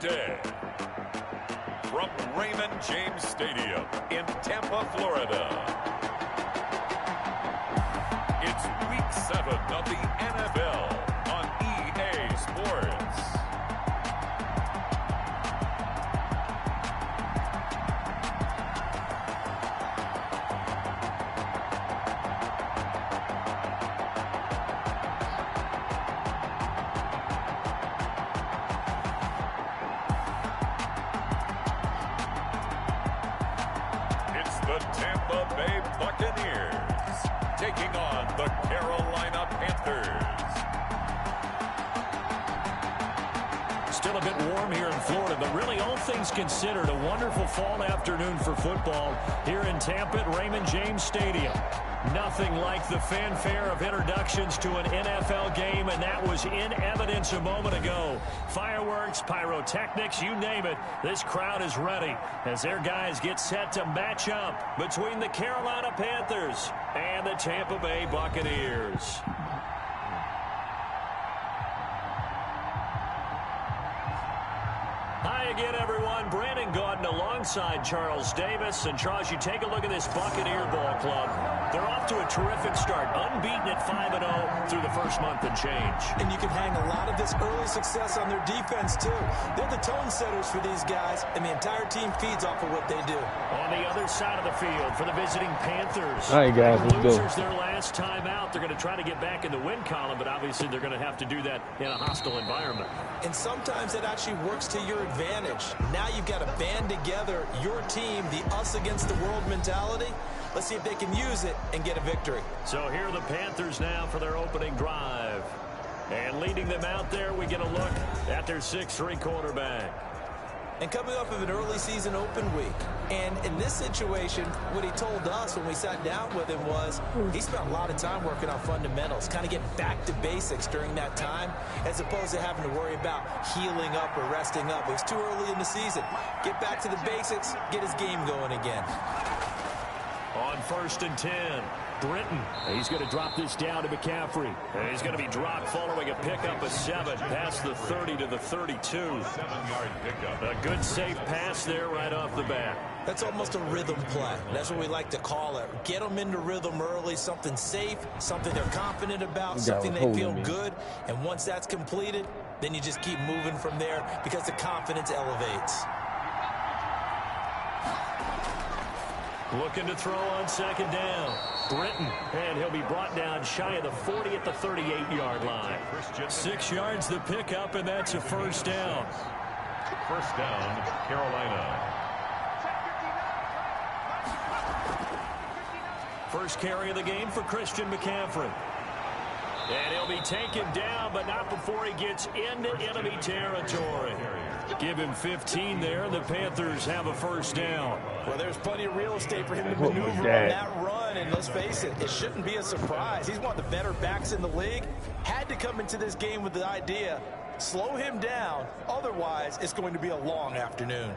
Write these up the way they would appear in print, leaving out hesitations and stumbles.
today. From Raymond James Stadium in Tampa, Florida. It's Week 7 of the NFL on EA Sports. The Tampa Bay Buccaneers taking on the Carolina Panthers. Still a bit warm here in Florida, but really all things considered, a wonderful fall afternoon for football here in Tampa at Raymond James Stadium. Nothing like the fanfare of introductions to an NFL game, and that was in evidence a moment ago. Fireworks, pyrotechnics, you name it. This crowd is ready as their guys get set to match up between the Carolina Panthers and the Tampa Bay Buccaneers. Hi again, everyone. Brandon Gaudin alongside Charles Davis. And, Charles, you take a look at this Buccaneer ball club. They're off to a terrific start, unbeaten at 5-0 through the first month and change. And you can hang a lot of this early success on their defense, too. They're the tone setters for these guys, and the entire team feeds off of what they do. On the other side of the field for the visiting Panthers. All right, guys, let's go. Losers their last time out. They're going to try to get back in the win column, but obviously they're going to have to do that in a hostile environment. And sometimes it actually works to your advantage. Now you've got to band together your team, the us against the world mentality. Let's see if they can use it and get a victory. So here are the Panthers now for their opening drive. And leading them out there, we get a look at their 6'3" quarterback. And coming off of an early season open week. And in this situation, what he told us when we sat down with him was he spent a lot of time working on fundamentals, kind of getting back to basics during that time, as opposed to having to worry about healing up or resting up. It was too early in the season. Get back to the basics, get his game going again. On 1st and 10, Britton. He's going to drop this down to McCaffrey. And he's going to be dropped following a pickup of 7 past the 30 to the 32. 7-yard pickup. A good safe pass there right off the bat. That's almost a rhythm play. That's what we like to call it. Get them into rhythm early, something safe, something they're confident about, something they feel good. And once that's completed, then you just keep moving from there because the confidence elevates. Looking to throw on 2nd down. Britton, and he'll be brought down shy of the 40 at the 38-yard line. 6 yards the pickup, and that's a 1st down. 1st down, Carolina. First carry of the game for Christian McCaffrey. And he'll be taken down, but not before he gets into enemy territory. Give him 15 there, and the Panthers have a 1st down. Well, there's plenty of real estate for him to maneuver on that run, and let's face it, it shouldn't be a surprise. He's one of the better backs in the league. Had to come into this game with the idea, slow him down, otherwise it's going to be a long afternoon.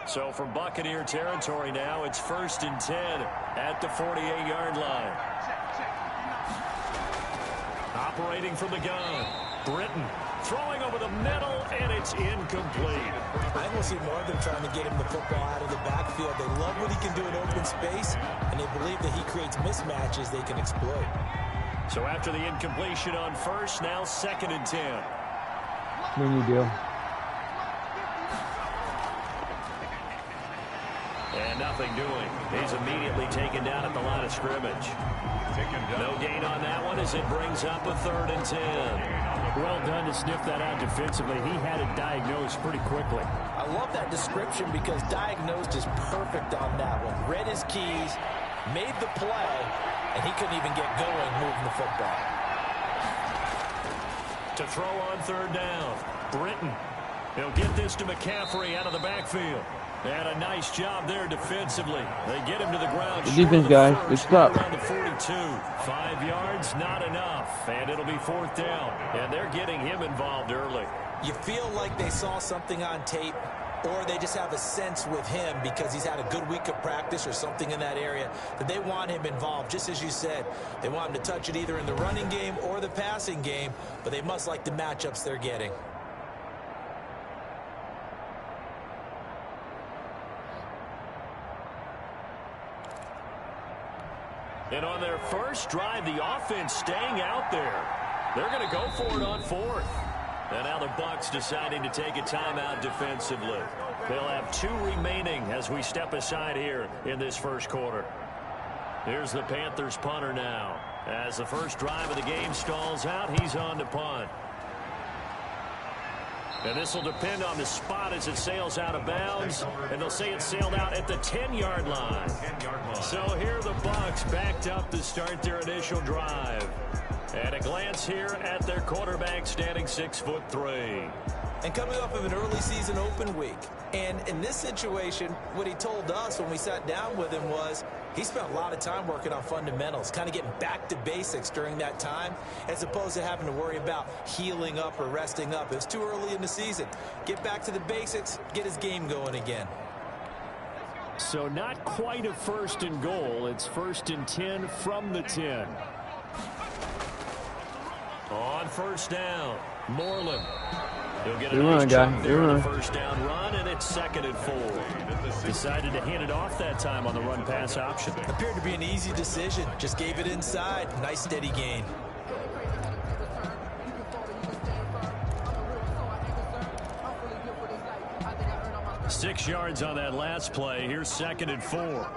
So from Buccaneer territory now, it's 1st and 10 at the 48-yard line. Operating from the gun, Britton throwing over the middle, and it's incomplete. I will see more of them trying to get him the football out of the backfield. They love what he can do in open space, and they believe that he creates mismatches they can exploit. So after the incompletion on 1st, now 2nd and 10. When you do. And nothing doing. He's immediately taken down at the line of scrimmage. No gain on that one as it brings up a 3rd and 10. Well done to sniff that out defensively. He had it diagnosed pretty quickly. I love that description because diagnosed is perfect on that one. Read his keys, made the play, and he couldn't even get going moving the football. To throw on 3rd down, Britton. He'll get this to McCaffrey out of the backfield. And a nice job there defensively. They get him to the ground. Good defense, guys. Good stuff. Around the 42. 5 yards, not enough. And it'll be 4th down. And they're getting him involved early. You feel like they saw something on tape, or they just have a sense with him because he's had a good week of practice or something in that area that they want him involved. Just as you said, they want him to touch it either in the running game or the passing game, but they must like the matchups they're getting. And on their first drive, the offense staying out there. They're going to go for it on fourth. And now the Bucs deciding to take a timeout defensively. They'll have 2 remaining as we step aside here in this first quarter. Here's the Panthers punter now. As the first drive of the game stalls out, he's on to punt. And this will depend on the spot as it sails out of bounds. And they'll say it sailed out at the 10-yard line. So here the Bucs backed up to start their initial drive. And a glance here at their quarterback standing 6'3". And coming off of an early season open week. And in this situation, what he told us when we sat down with him was he spent a lot of time working on fundamentals, kind of getting back to basics during that time, as opposed to having to worry about healing up or resting up. It was too early in the season. Get back to the basics, get his game going again. So not quite a 1st and goal. It's 1st and 10 from the 10. On first down, Moreland. He'll get a Good nice run, chunk guy. there Good on the run. first down run, and it's 2nd and 4. Decided to hand it off that time on the run-pass option. Appeared to be an easy decision. Just gave it inside. Nice steady gain. Six yards on that last play. Here's 2nd and 4.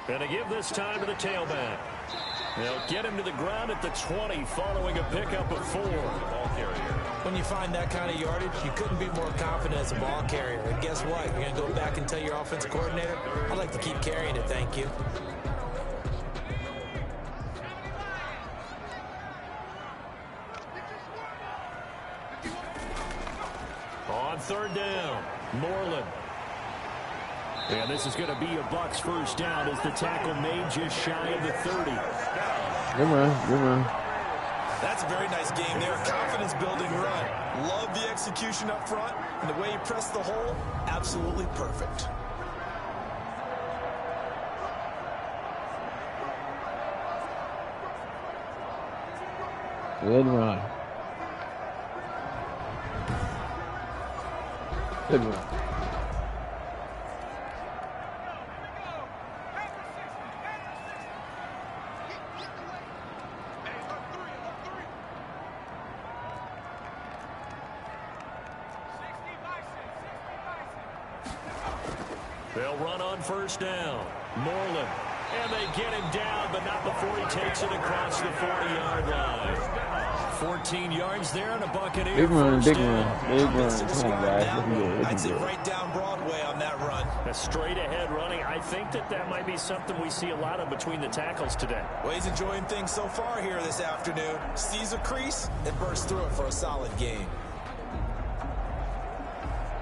Going to give this time to the tailback. They'll get him to the ground at the 20 following a pickup of 4. When you find that kind of yardage, you couldn't be more confident as a ball carrier. And guess what? You're going to go back and tell your offensive coordinator, I'd like to keep carrying it, thank you. On 3rd down, Moreland. And this is going to be a Bucs first down as the tackle made just shy of the 30. Good run. Good run. That's a very nice game there. Confidence-building run. Love the execution up front, and the way he pressed the hole, absolutely perfect. Good run. Good run. They'll run on first down. Moreland. And they get him down, but not before he takes it across the 40-yard line. 14 yards there and a Buccaneer Big run, first big down. run, big run. Come on, guys. Looking good. I'd Looking say good. right down Broadway on that run. A straight-ahead running. I think that might be something we see a lot of between the tackles today. Well, he's enjoying things so far here this afternoon. Sees a crease and bursts through it for a solid game.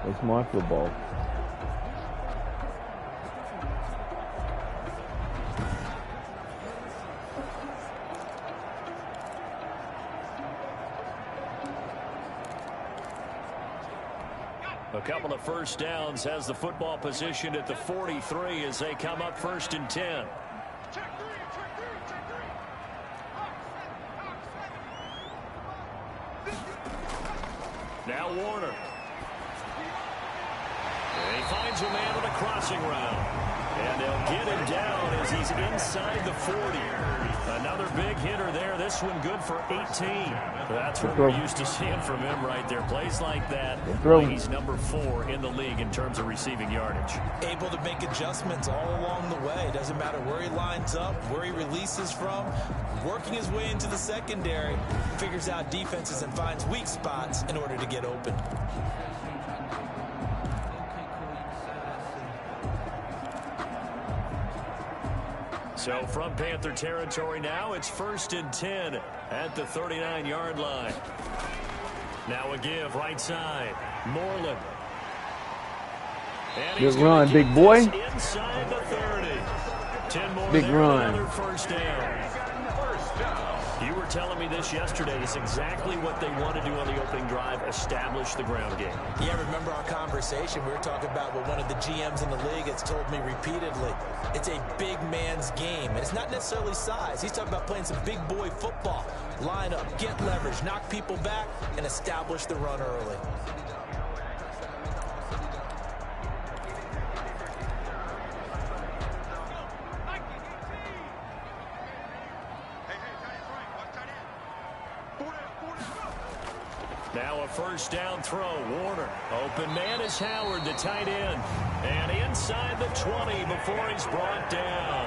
It's my football. A couple of first downs has the football position at the 43 as they come up 1st and 10. Now Warner. And he finds a man on a crossing route. And they'll get him down as he's inside the 40. Another big hitter there. This one good for 18. That's what we're used to seeing from him right there. Plays like that. He's number 4 in the league in terms of receiving yardage. Able to make adjustments all along the way. Doesn't matter where he lines up, where he releases from. Working his way into the secondary. Figures out defenses and finds weak spots in order to get open. So from Panther territory now, it's 1st and 10 at the 39-yard line. Now a give right side. Moreland. And Good run, big boy. Inside the 30. 10 more Big there, run. another first down. You were telling me this yesterday. It's exactly what they want to do on the opening drive, establish the ground game. Yeah, remember our conversation? We were talking about what one of the GMs in the league has told me repeatedly. It's a big man's game, and it's not necessarily size. He's talking about playing some big boy football. Line up, get leverage, knock people back, and establish the run early. Now a first down throw. Warner. Open man is Howard, the tight end. And inside the 20 before he's brought down.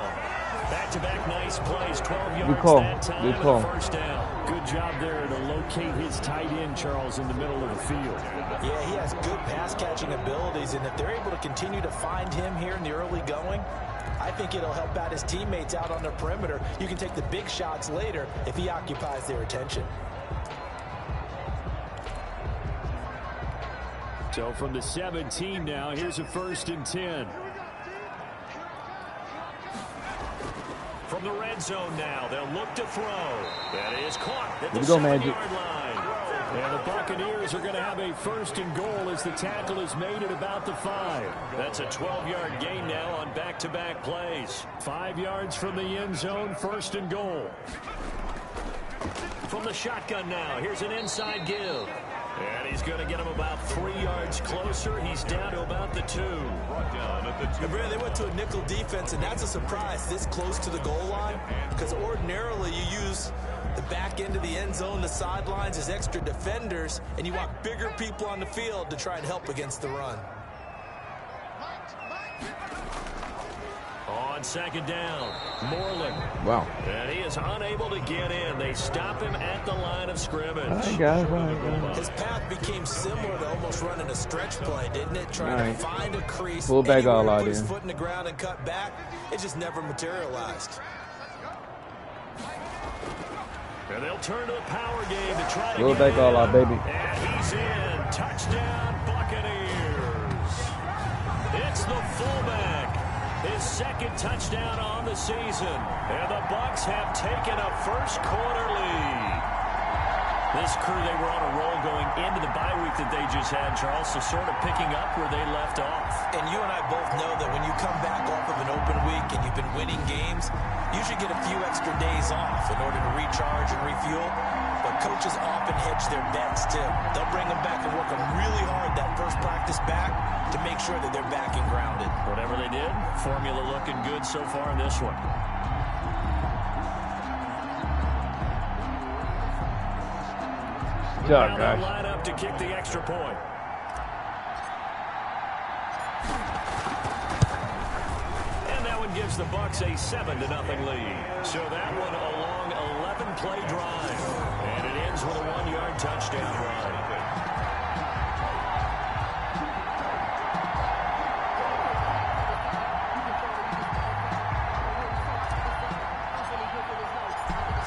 Back-to-back nice plays. 12 yards that time. Good call. First down. Good job there to locate his tight end, Charles, in the middle of the field. Yeah, he has good pass-catching abilities, and if they're able to continue to find him here in the early going, I think it'll help out his teammates out on the perimeter. You can take the big shots later if he occupies their attention. So from the 17 now, here's a 1st and 10. From the red zone now, they'll look to throw. That is caught at the 7-yard line. And the Buccaneers are going to have a 1st and goal as the tackle is made at about the 5. That's a 12-yard gain now on back-to-back plays. 5 yards from the end zone, 1st and goal. From the shotgun now, here's an inside give. And he's going to get him about 3 yards closer. He's down to about the 2. They went to a nickel defense, and that's a surprise this close to the goal line, because ordinarily you use the back end of the end zone, the sidelines as extra defenders, and you want bigger people on the field to try and help against the run. On 2nd down, Moreland. Wow. And he is unable to get in. They stop him at the line of scrimmage. His path became similar to almost running a stretch play, didn't it? Trying to find a crease, pull back all out, put his foot in the ground and cut back. It just never materialized. And they'll turn to the power game to try to pull get back in. all out, baby. And he's in. Touchdown, Buccaneers. It's the fullback. His 2nd touchdown on the season. And the Bucs have taken a first-quarter lead. This crew, they were on a roll going into the bye week that they just had, Charles, so sort of picking up where they left off. And you and I both know that when you come back off of an open week and you've been winning games, you should get a few extra days off in order to recharge and refuel. But coaches often hedge their bets, too. They'll bring them back and work them really hard that first practice back to make sure that they're back and grounded. Whatever they did, formula looking good so far in this one. Now they'll line up to kick the extra point. And that one gives the Bucs a 7-0 lead. So that one a long 11-play drive. And it ends with a 1-yard touchdown run.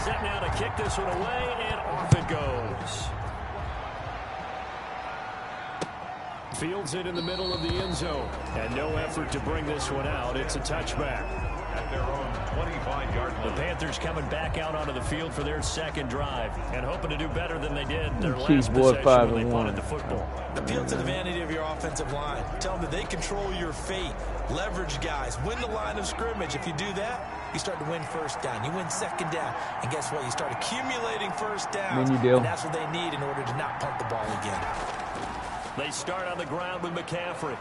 Set now to kick this one away, and off it goes. Fields it in the middle of the end zone. And no effort to bring this one out. It's a touchback. At their own 25-yard line. The Panthers coming back out onto the field for their 2nd drive and hoping to do better than they did their last possession when they punted the football. Appeal to the vanity of your offensive line. Tell them that they control your fate. Leverage guys. Win the line of scrimmage. If you do that, you start to win 1st down. You win 2nd down. And guess what? You start accumulating 1st downs. And that's what they need in order to not punt the ball again. They start on the ground with McCaffrey.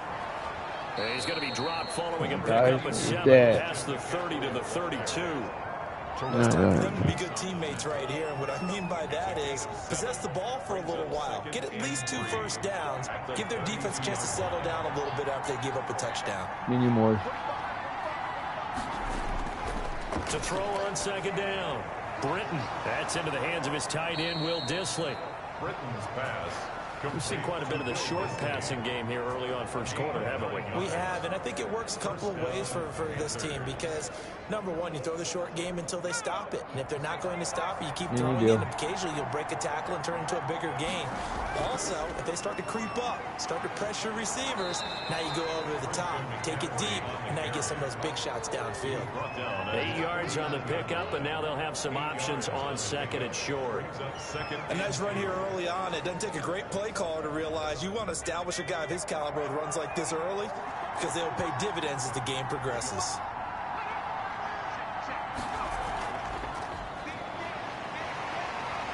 And he's going to be dropped following a pickup of 7 past the 30 to the 32. It's time for them to be good teammates right here. And what I mean by that is possess the ball for a little while. Get at least 2 first downs. Give their defense a chance to settle down a little bit after they give up a touchdown. To throw on 2nd down. Britton. That's into the hands of his tight end, Will Dissly. Britton's pass We've seen quite a bit of the short passing game here early on first quarter, haven't we? We have, and I think it works a couple of ways for this team because, number one, you throw the short game until they stop it. And if they're not going to stop it, you keep throwing it, and occasionally you'll break a tackle and turn into a bigger gain. Also, if they start to creep up, start to pressure receivers, now you go over the top, take it deep, and now you get some of those big shots downfield. 8 yards on the pickup, and now they'll have some options on second and short. A nice run here early on. It doesn't take a great play caller to realize you want to establish a guy of his caliber with runs like this early because they'll pay dividends as the game progresses.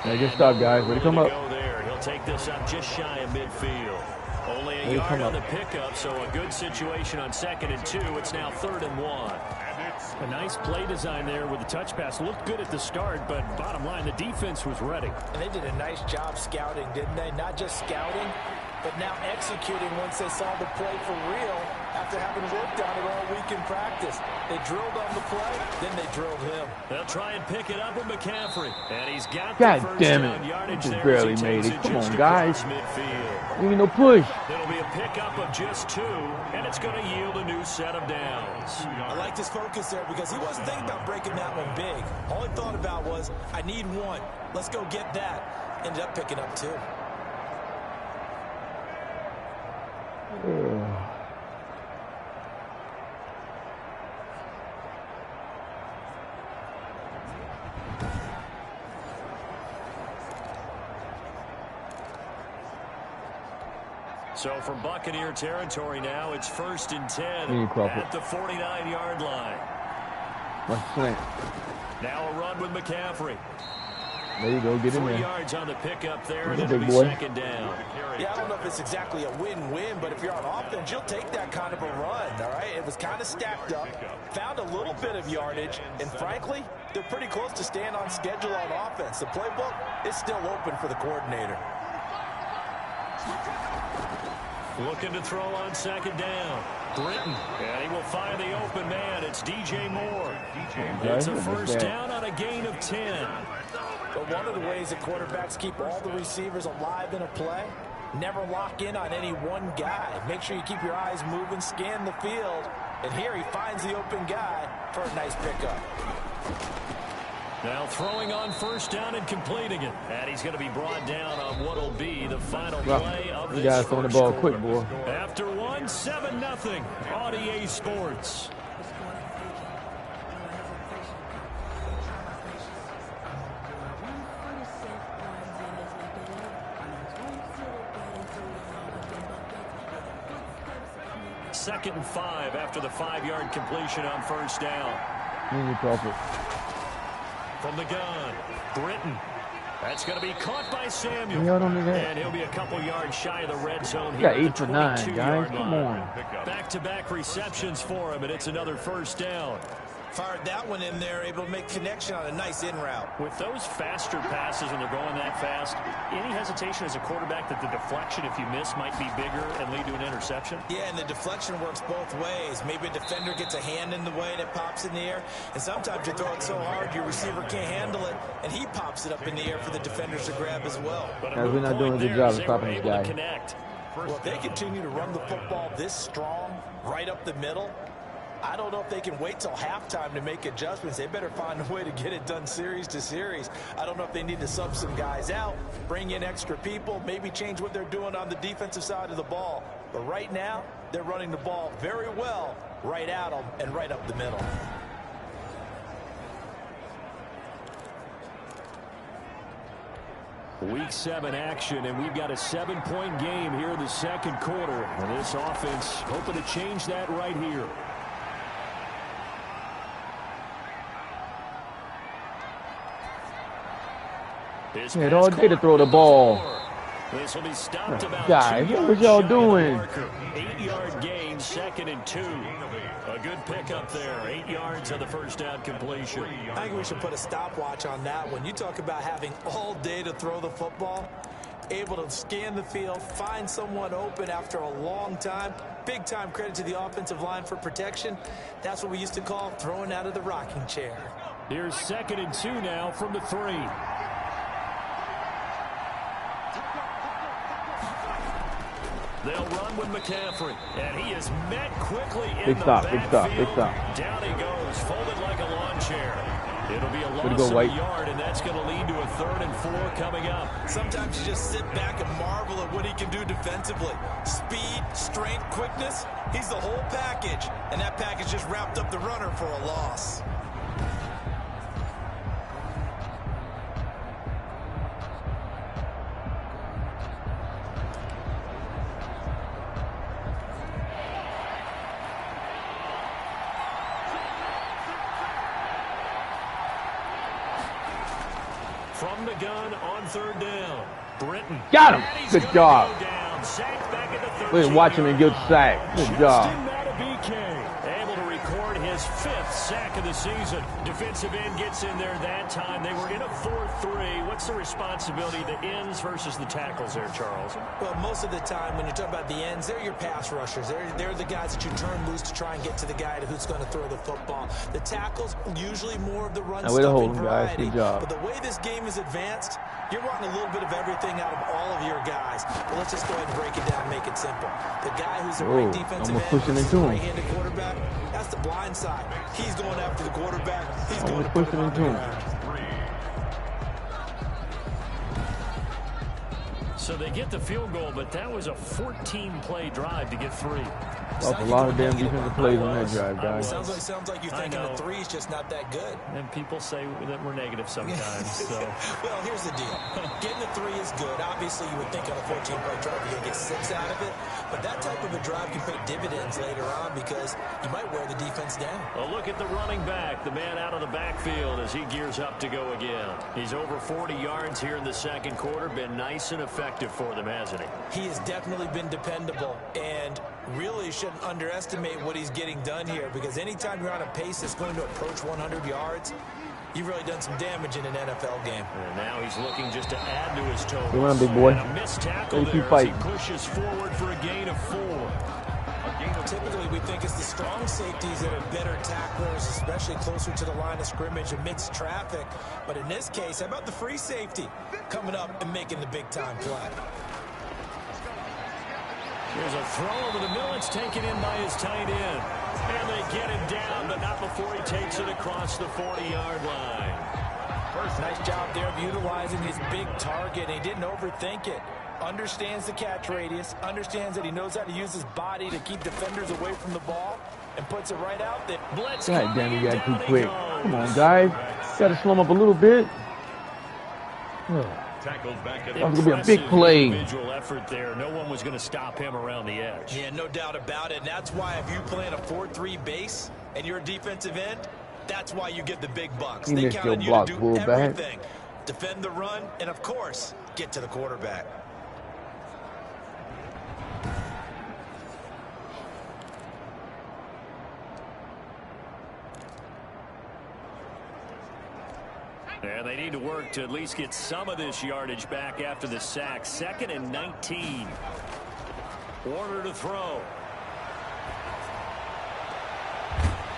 Yeah, good stop, guys. Way to come up. He'll take this up just shy of midfield. Only a yard on the pickup, so a good situation on second and 2. It's now 3rd and 1. A nice play design there with the touch pass. Looked good at the start, but bottom line, the defense was ready. And they did a nice job scouting, didn't they? Not just scouting, but now executing once they saw the play for real after having worked on it all week in practice. They drilled on the play, then they drilled him. They'll try and pick it up with McCaffrey. And he's got God the first damn down it. yardage Just there. barely made it. Come on, guys. Give me no push. It'll be a pickup of just 2, and it's going to yield a new set of downs. I like his focus there because he wasn't thinking about breaking that one big. All he thought about was, I need 1. Let's go get that. Ended up picking up 2. So from Buccaneer territory now, it's 1st and 10 at the 49-yard line. Now a run with McCaffrey. There you go, get in there. 3 yards on the pickup there, and it'll be second down. Yeah, I don't know if it's exactly a win-win, but if you're on offense, you'll take that kind of a run, all right? It was kind of stacked up, found a little bit of yardage, and frankly, they're pretty close to staying on schedule on offense. The playbook is still open for the coordinator. Looking to throw on second down. Britton, and he will find the open man. It's DJ Moore. It's a first down on a gain of 10. But one of the ways that quarterbacks keep all the receivers alive in a play, never lock in on any one guy. Make sure you keep your eyes moving, scan the field, and here he finds the open guy for a nice pickup. Now throwing on first down and completing it. And he's going to be brought down on what will be the final play of this. You guys throwing the ball quick, boy. After 7-0 on EA Sports. Second and 5 after the 5-yard completion on first down. From the gun, Britton. That's going to be caught by Samuel. And he'll be a couple yards shy of the red zone here. Got 8 for 9, guys. Come on. Back-to-back receptions for him, and it's another first down. Fired that one in there, able to make connection on a nice in route. With those faster passes when they're going that fast, any hesitation as a quarterback that the deflection, if you miss, might be bigger and lead to an interception? Yeah, and the deflection works both ways. Maybe a defender gets a hand in the way and it pops in the air, and sometimes you throw it so hard your receiver can't handle it, and he pops it up in the air for the defenders to grab as well. But we're not doing a good job of stopping this guy. Well, if they continue to run the football this strong, right up the middle, I don't know if they can wait till halftime to make adjustments. They better find a way to get it done series to series. I don't know if they need to sub some guys out, bring in extra people, maybe change what they're doing on the defensive side of the ball. But right now, they're running the ball very well right at them and right up the middle. Week 7 action, and we've got a 7-point game here in the second quarter. And this offense hoping to change that right here. He had all day to throw the ball. This will be stopped about guys, what was y'all doing? 8-yard gain, 2nd and 2. A good pickup there. 8 yards on the first down completion. I think we should put a stopwatch on that one. You talk about having all day to throw the football, able to scan the field, find someone open after a long time. Big time credit to the offensive line for protection. That's what we used to call throwing out of the rocking chair. Here's 2nd and 2 now from the 3. They'll run with McCaffrey, and he is met quickly in Big the stop, backfield. big stop, big stop. Down he goes, folded like a lawn chair. It'll be a loss go, of a White. yard, and that's going to lead to a 3rd and 4 coming up. Sometimes you just sit back and marvel at what he can do defensively. Speed, strength, quickness, he's the whole package. And that package just wrapped up the runner for a loss. From the gun on 3rd down. Britton. Got him. Good job. Look at watch him and get sacked. Good job. Able to record his 5th sack of the season. Defensive end gets in there that time. They were in a 4-3. What's the responsibility of the ends versus the tackles there, Charles? Well, most of the time when you talk about the ends, they're your pass rushers. They're the guys that you turn loose to try and get to the guy who's going to throw the football. The tackles, usually more of the run stuffing variety. Good job. But the way this game is advanced, you're wanting a little bit of everything out of all of your guys. But let's just go ahead and break it down, make it simple. The guy who's the right defensive end, versus the right-handed quarterback, that's the blind side. He's going after the quarterback. He's going to put him on the ground. So they get the field goal, but that was a 14-play drive to get 3. That's a lot of damn defensive plays on that drive, guys. Sounds like you're thinking the 3 is just not that good. And people say that we're negative sometimes. So. Well, here's the deal. Getting the 3 is good. Obviously, you would think on a 14-play drive you're going to get 6 out of it. But that type of a drive can pay dividends later on because you might wear the defense down. A look at the running back, the man out of the backfield as he gears up to go again. He's over 40 yards here in the 2nd quarter. Been nice and effective for them, hasn't he? He has definitely been dependable and really shouldn't underestimate what he's getting done here because anytime you're on a pace that's going to approach 100 yards, you've really done some damage in an NFL game. And now he's looking just to add to his total. Come on, big boy. And a missed tackle there as he pushes forward for a gain of 4. Typically, we think it's the strong safeties that are better tacklers, especially closer to the line of scrimmage amidst traffic. But in this case, how about the free safety coming up and making the big-time play? There's a throw over the middle. It's taken in by his tight end. And they get him down, but not before he takes it across the 40-yard line. Nice job there of utilizing his big target. He didn't overthink it. Understands the catch radius, understands that he knows how to use his body to keep defenders away from the ball, and puts it right out there. Blitz God damn, he got too quick. Come on, guys. Got to slow him up a little bit. That's going to be a big play. Individual effort there. No one was going to stop him around the edge. Yeah, no doubt about it. And that's why if you play in a 4-3 base and you're a defensive end, that's why you get the big bucks. They count on you to do everything. Defend the run, and of course, get to the quarterback. And they need to work to at least get some of this yardage back after the sack. 2nd and 19. Warner to throw.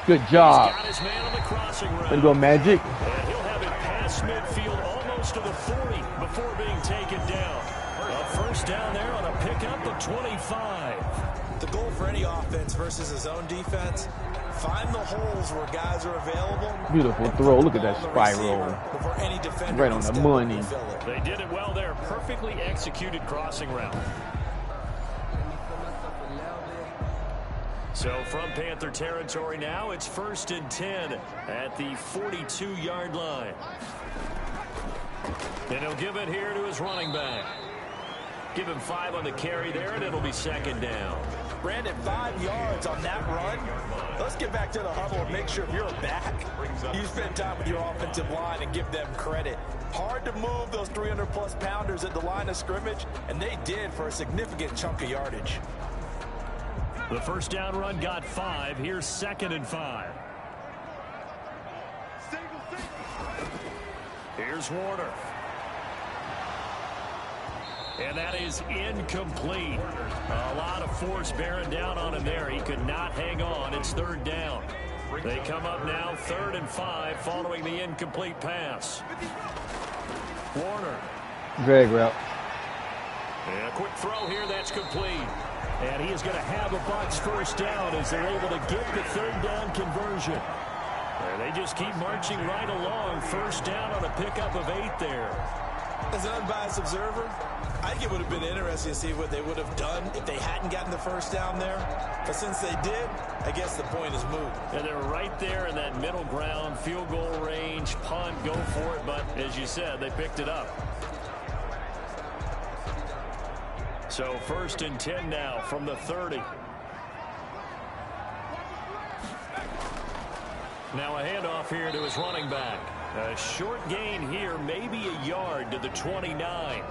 Good job. He's got his man on the crossing route. There you go, Magic. And he'll have it past midfield almost to the 40 before being taken down. A first down there on a pickup of 25. The goal for any offense versus his own defense, find the holes where guys are available. Beautiful throw. Look at that spiral. Right on the money. They did it well there. Perfectly executed crossing route. So from Panther territory now, it's 1st and 10 at the 42-yard line. And he'll give it here to his running back. Give him 5 on the carry there, and it'll be 2nd down. Brandon, 5 yards on that run. Let's get back to the huddle and make sure if you're back, you spend time with your offensive line and give them credit. Hard to move those 300-plus pounders at the line of scrimmage, and they did for a significant chunk of yardage. The first down run got 5. Here's 2nd and 5. Here's Warner. And that is incomplete. A lot of force bearing down on him there. He could not hang on. It's 3rd down. They come up now 3rd and 5 following the incomplete pass. Warner. Drag route. And a quick throw here. That's complete. And he is going to have a Bucs first down as they're able to get the third down conversion. And they just keep marching right along. First down on a pickup of 8 there. As an unbiased observer, I think it would have been interesting to see what they would have done if they hadn't gotten the first down there. But since they did, I guess the point is moot. And they're right there in that middle ground, field goal range, punt, go for it. But as you said, they picked it up. So 1st and 10 now from the 30. Now a handoff here to his running back. A short gain here, maybe a yard to the 29.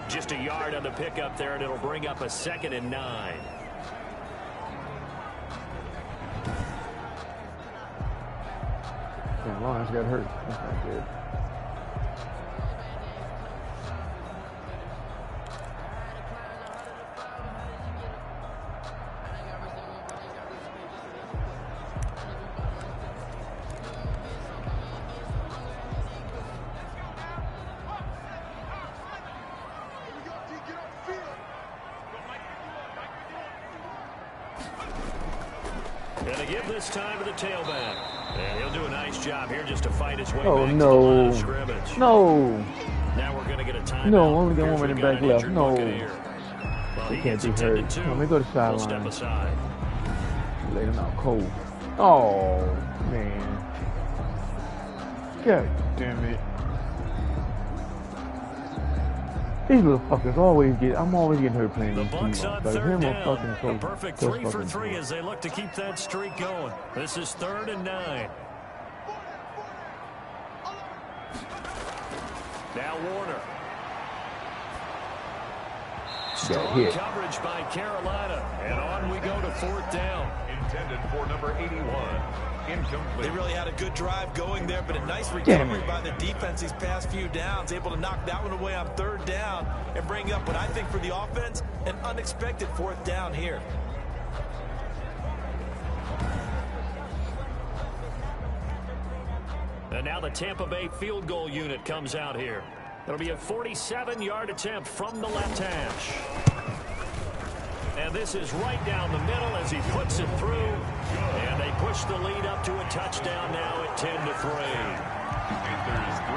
Just a yard on the pickup there, and it'll bring up a 2nd and 9. Damn, Lawrence got hurt. That's not good. And they give this time to the tailback. And he'll do a nice job here just to fight his way back Oh, to the line of no. scrimmage. No. Now we're going to get a timeout. No, only got Here's one running we've got back an left. injured No. Buccaneer. Well, He he can't gets be attended hurt. to. Let me go to the We'll step sideline. aside. Laid him out cold. Oh, man. God damn it. These little fuckers always get, I'm always getting hurt playing The these Bucs teams. on Like, third him or down. fucking A coach. perfect Coach 3 for fucking 3 coach. as they look to keep that streak going. This is 3rd and 9. Now Warner. Strong hit. coverage by Carolina. And on we go to 4th down. Intended for number 81. Incomplete. They really had a good drive going there, but a nice Damn recovery it. by the defense these past few downs, able to knock that one away on 3rd down and bring up what I think for the offense, an unexpected 4th down here. And now the Tampa Bay field goal unit comes out here. It'll be a 47-yard attempt from the left hash. And this is right down the middle as he puts it through. And they push the lead up to a touchdown now at 10-3. Panthers 3.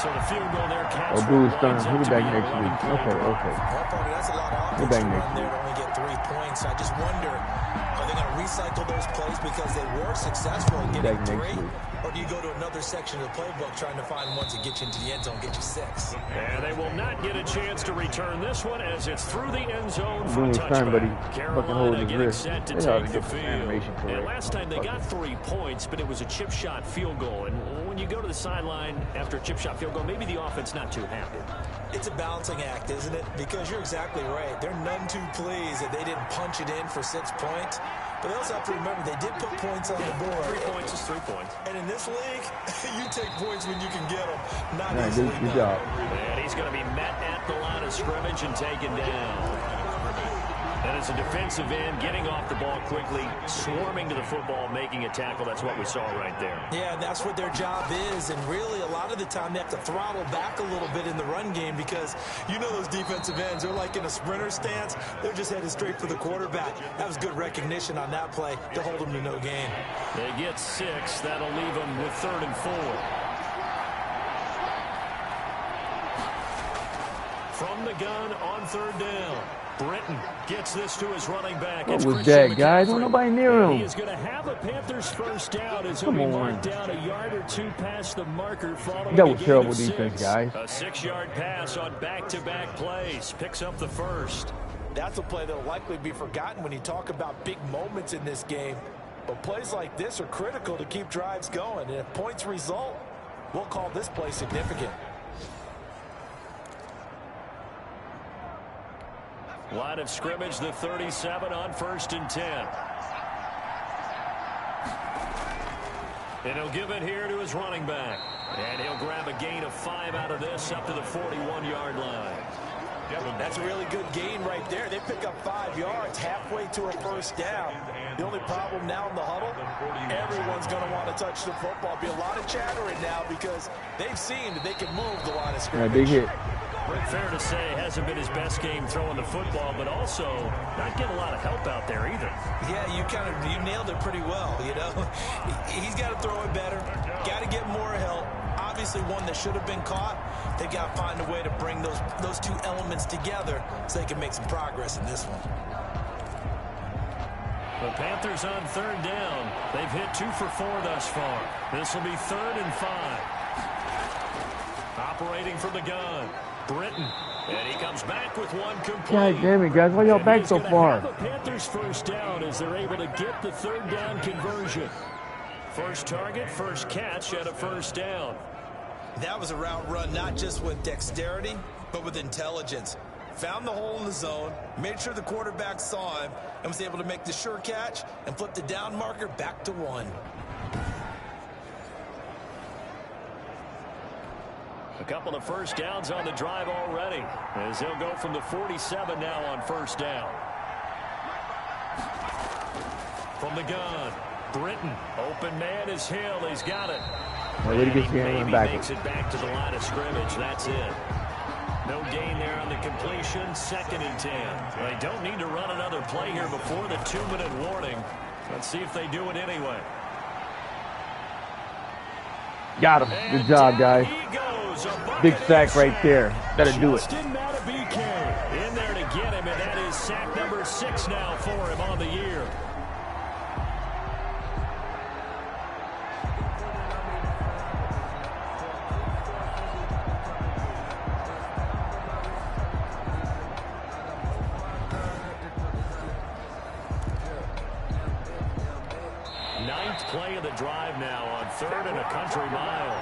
So the field goal there, Cats. Oh, Boo's done. He'll be back next week. Okay, okay. Well, Parker, that's a lot of We'll offense back to next run there to only get 3 points. I just wonder, are they going to recycle those plays because they were successful in getting Back next 3? week. Or do you go to another section of the playbook trying to find ones that get you into the end zone, get you 6? And they will not get a chance to return this one as it's through the end zone for a Doing his time, but he touchback. fucking holding Carolina his getting wrist. set to They ought to take the get the field. animation correct. And last time they Fuck got it. 3 points, but it was a chip shot field goal. And when you go to the sideline after a chip shot field goal, maybe the offense not too happy. It's a balancing act, isn't it? Because you're exactly right. They're none too pleased that they didn't punch it in for 6 points. But they also have to remember they did put points on the board. 3 points is 3 points. And in this league, you take points when you can get them. Not Yeah, easily good done. job. And he's going to be met at the line of scrimmage and taken down. And as a defensive end, getting off the ball quickly, swarming to the football, making a tackle. That's what we saw right there. Yeah, and that's what their job is. And really, a lot of the time, they have to throttle back a little bit in the run game because you know those defensive ends, they're like in a sprinter stance. They're just headed straight for the quarterback. That was good recognition on that play to hold them to no gain. They get 6. That'll leave them with 3rd and 4. From the gun on 3rd down. Britton gets this to his running back. What It's was Christian that, guys? McCaffrey. Wasn't nobody near And him. He is going to have a Panthers first down as he'll Come be on. marked down a yard or 2 past the marker following That a was gain terrible of 6. defense, guys. A 6-yard pass on back-to-back plays. Picks up the first. That's a play that will likely be forgotten when you talk about big moments in this game. But plays like this are critical to keep drives going. And if points result, we'll call this play significant. Line of scrimmage, the 37 on 1st and 10. And he'll give it here to his running back. And he'll grab a gain of 5 out of this up to the 41-yard line. That's a really good gain right there. They pick up 5 yards halfway to a first down. The only problem now in the huddle, everyone's going to want to touch the football. Be a lot of chattering now because they've seen that they can move the line of scrimmage. Big hit. Fair to say, hasn't been his best game throwing the football, but also not getting a lot of help out there either. Yeah, you nailed it pretty well, you know. He's got to throw it better, got to get more help. Obviously one that should have been caught. They've got to find a way to bring those two elements together so they can make some progress in this one. The Panthers on third down. They've hit 2 for 4 thus far. This will be 3rd and 5. Operating from the gun. Britton. And he comes back with one complete. God damn it, guys. Why y'all back so far? The Panthers first down as they're able to get the 3rd down conversion. First target, first catch at a first down. That was a route run not just with dexterity, but with intelligence. Found the hole in the zone, made sure the quarterback saw him, and was able to make the sure catch and flip the down marker back to 1. A couple of first downs on the drive already, as he'll go from the 47 now on first down. From the gun, Britton. Open man is Hill. He's got it. He maybe makes it back to the line of scrimmage. That's it. No gain there on the completion. 2nd and 10. They don't need to run another play here before the 2-minute warning. Let's see if they do it anyway. Got him. Good job, guys. Big sack right there. Better do it. In there to get him, and that is sack number 6 now for him on the year. Ninth play of the drive now on 3rd and a country mile.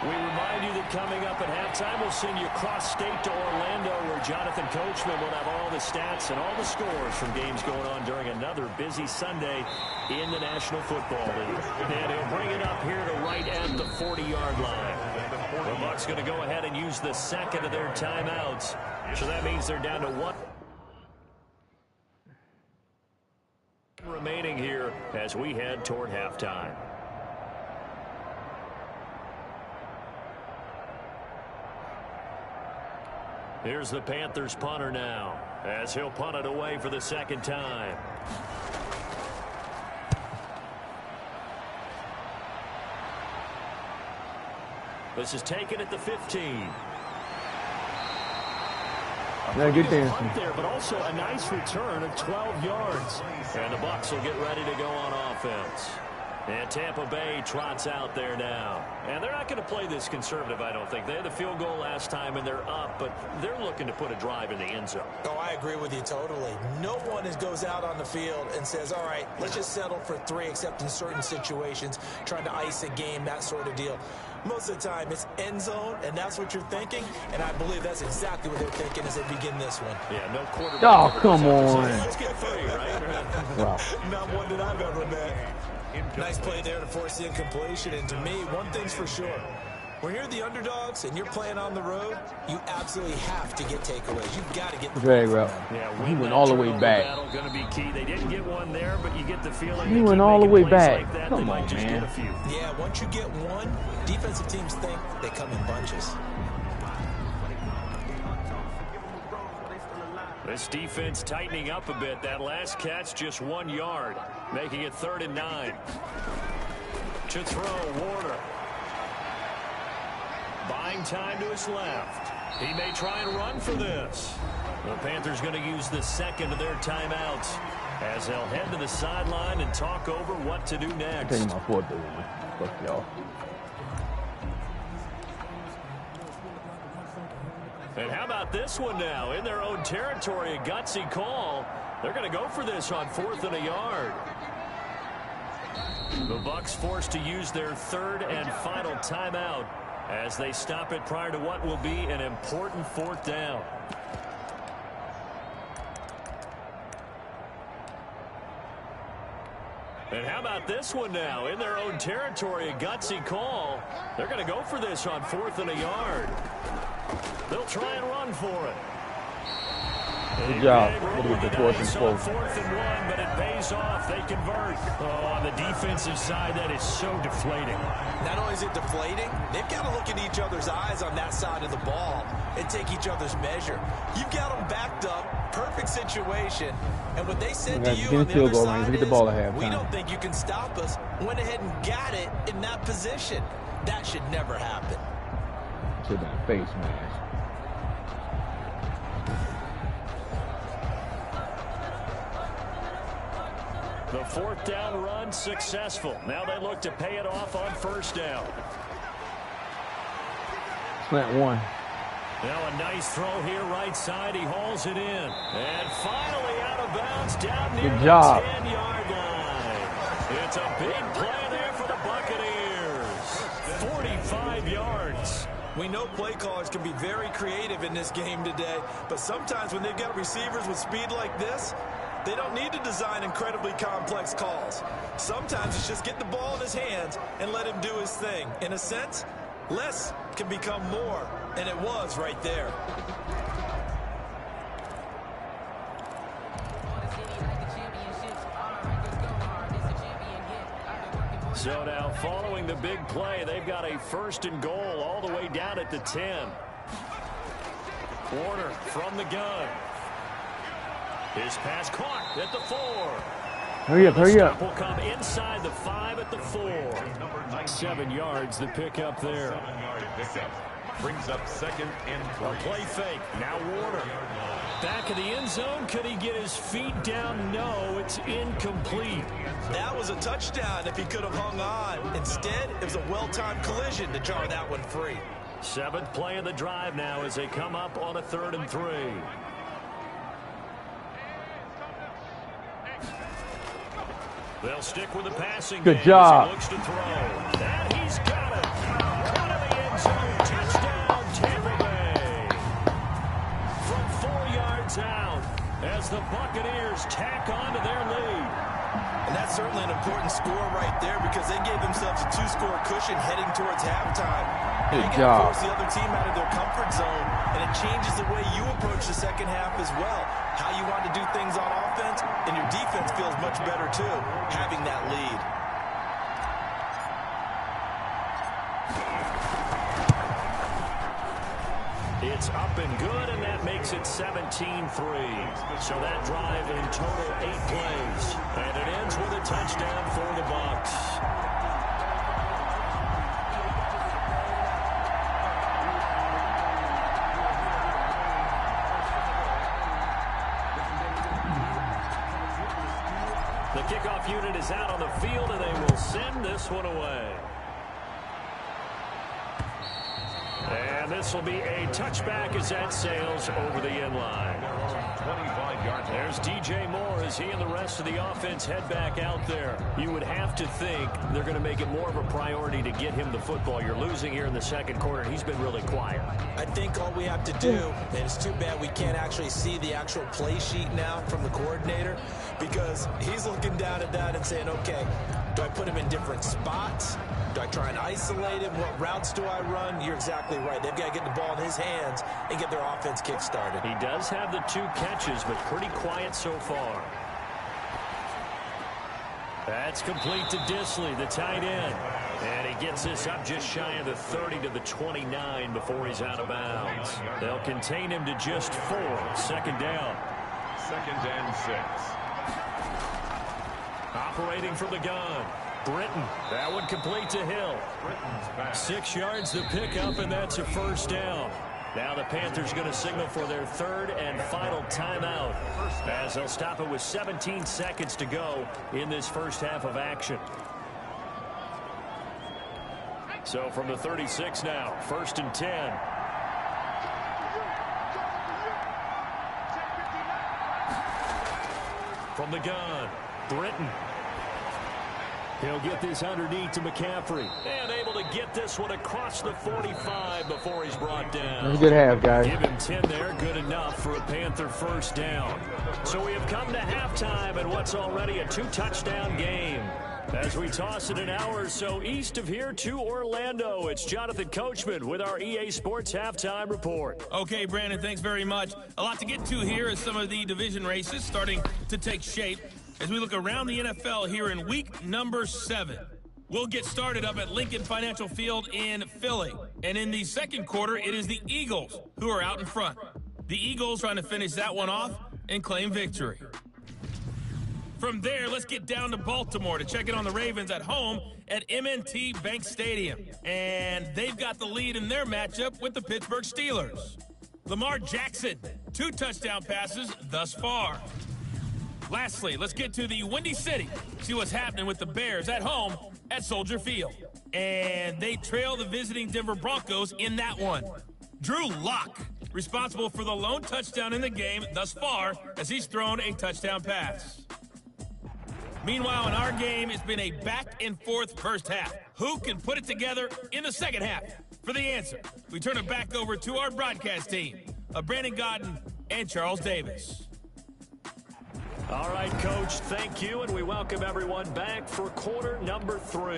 We remind you that coming up at halftime, we'll send you cross-state to Orlando, where Jonathan Coachman will have all the stats and all the scores from games going on during another busy Sunday in the National Football League. And he'll bring it up here to right at the 40-yard line. The Bucs going to go ahead and use the 2nd of their timeouts. So that means they're down to 1 remaining here as we head toward halftime. Here's the Panthers punter now, as he'll punt it away for the 2nd time. This is taken at the 15. Yeah, good dancing. There, but also a nice return of 12 yards. And the Bucs will get ready to go on offense. And Tampa Bay trots out there now. And they're not going to play this conservative, I don't think. They had the field goal last time, and they're up, but they're looking to put a drive in the end zone. Oh, I agree with you totally. No one goes out on the field and says, all right, let's just settle for 3, except in certain situations, trying to ice a game, that sort of deal. Most of the time, it's end zone, and that's what you're thinking, and I believe that's exactly what they're thinking as they begin this one. Yeah, no quarterback. Oh, come on. Let's get 3, right? Wow. Not one that I've ever met. Nice play there to force the incompletion, and to me, one thing's for sure. When you're the underdogs and you're playing on the road, you absolutely have to get takeaways. You've got to get the Drag route. Yeah, He went all the way back. Going to be key. They didn't get one there, but you get the feeling He went all the way back. Like that, Come on, man. Yeah, once you get one, defensive teams think they come in bunches. This defense tightening up a bit. That last catch, just 1 yard, making it 3rd and 9. To throw, Warner. Buying time to his left. He may try and run for this. The Panthers going to use the 2nd of their timeouts as they'll head to the sideline and talk over what to do next. I'm taking my foot, fuck y'all. And how about this one now? In their own territory, a gutsy call. They're going to go for this on 4th and a yard. The Bucs forced to use their 3rd and final timeout as they stop it prior to what will be an important 4th down. And how about this one now? In their own territory, a gutsy call. They're going to go for this on 4th and a yard. They'll try and run for it. Good job. Look at the 4th and 4. 4th and 1, but it pays off. They convert. Oh, on the defensive side, that is so deflating. Not only is it deflating, they've got to look in each other's eyes on that side of the ball and take each other's measure. You've got them backed up, perfect situation, and what they said to you on the other side is, we don't think you can stop us. Went ahead and got it in that position. That should never happen. To that face mask. The 4th down run successful. Now they look to pay it off on 1st down. Slant 1. Now a nice throw here right side. He hauls it in. And finally out of bounds down near the 10-yard line. It's a big play there for the Buccaneers. 45 yards. We know play callers can be very creative in this game today, but sometimes when they've got receivers with speed like this, they don't need to design incredibly complex calls. Sometimes it's just get the ball in his hands and let him do his thing. In a sense, less can become more, and it was right there. So now following the big play, they've got a 1st and goal all the way down at the 10. Warner from the gun. His pass caught at the 4. Hurry up, hurry up. Will come inside the 5 at the 4. 7 yards, the pickup there. 7-yard pickup. Brings up 2nd and 3. A play fake. Now Warner. Back of the end zone. Could he get his feet down? No, it's incomplete. That was a touchdown if he could have hung on. Instead, it was a well-timed collision to jar that one free. 7th play of the drive now as they come up on a 3rd and 3. They'll stick with the passing game. Good job. He looks to throw. And he's got it. Out of the end zone. Touchdown, Tampa Bay. From 4 yards out as the Buccaneers tack on to their lead. And that's certainly an important score right there because they gave themselves a 2-score cushion heading towards halftime. Good job. You force the other team out of their comfort zone, and it changes the way you approach the second half as well. How you want to do things on offense, and your defense feels much better too, having that lead. It's up and good, and that makes it 17-3. So that drive in total 8 plays. And it ends with a touchdown for the Bucs. The kickoff unit is out on the field, and they will send this one away. And this will be a touchback as that sails over the end line. 25 yards. There's DJ Moore as he and the rest of the offense head back out there. You would have to think they're going to make it more of a priority to get him the football. You're losing here in the second quarter. He's been really quiet. I think all we have to do, and it's too bad we can't actually see the actual play sheet now from the coordinator, because he's looking down at that and saying, okay, do I put him in different spots? Do I try and isolate him? What routes do I run? You're exactly right. They've got to get the ball in his hands and get their offense kick-started. He does have the 2 catches, but pretty quiet so far. That's complete to Disley, the tight end. And he gets this up just shy of the 30 to the 29 before he's out of bounds. They'll contain him to just 4. 2nd down. 2nd and 6. Operating from the gun. Britton. That one complete to Hill. 6 yards the pickup, and that's a 1st down. Now the Panthers going to signal for their 3rd and final timeout as they'll stop it with 17 seconds to go in this first half of action. So from the 36 now, 1st and 10. From the gun, Britton. He'll get this underneath to McCaffrey. And able to get this one across the 45 before he's brought down. That's a good half, guys. Give him 10 there. Good enough for a Panther 1st down. So we have come to halftime in what's already a 2-touchdown game. As we toss it an hour or so east of here to Orlando, it's Jonathan Coachman with our EA Sports Halftime Report. Okay, Brandon, thanks very much. A lot to get to here as some of the division races starting to take shape as we look around the NFL here in week number 7. We'll get started up at Lincoln Financial Field in Philly. And in the second quarter, it is the Eagles who are out in front. The Eagles trying to finish that one off and claim victory. From there, let's get down to Baltimore to check in on the Ravens at home at M&T Bank Stadium. And they've got the lead in their matchup with the Pittsburgh Steelers. Lamar Jackson, 2 touchdown passes thus far. Lastly, let's get to the Windy City, see what's happening with the Bears at home at Soldier Field. And they trail the visiting Denver Broncos in that one. Drew Lock, responsible for the lone touchdown in the game thus far as he's thrown a touchdown pass. Meanwhile, in our game, it's been a back-and-forth first half. Who can put it together in the second half? For the answer, we turn it back over to our broadcast team of Brandon Godden and Charles Davis. All right, Coach, thank you, and we welcome everyone back for quarter number 3.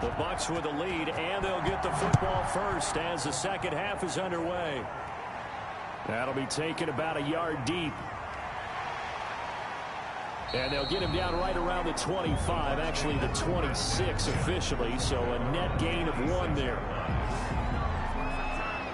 The Bucs with the lead, and they'll get the football first as the second half is underway. That'll be taken about a yard deep. And they'll get him down right around the 25, actually the 26 officially, so a net gain of 1 there.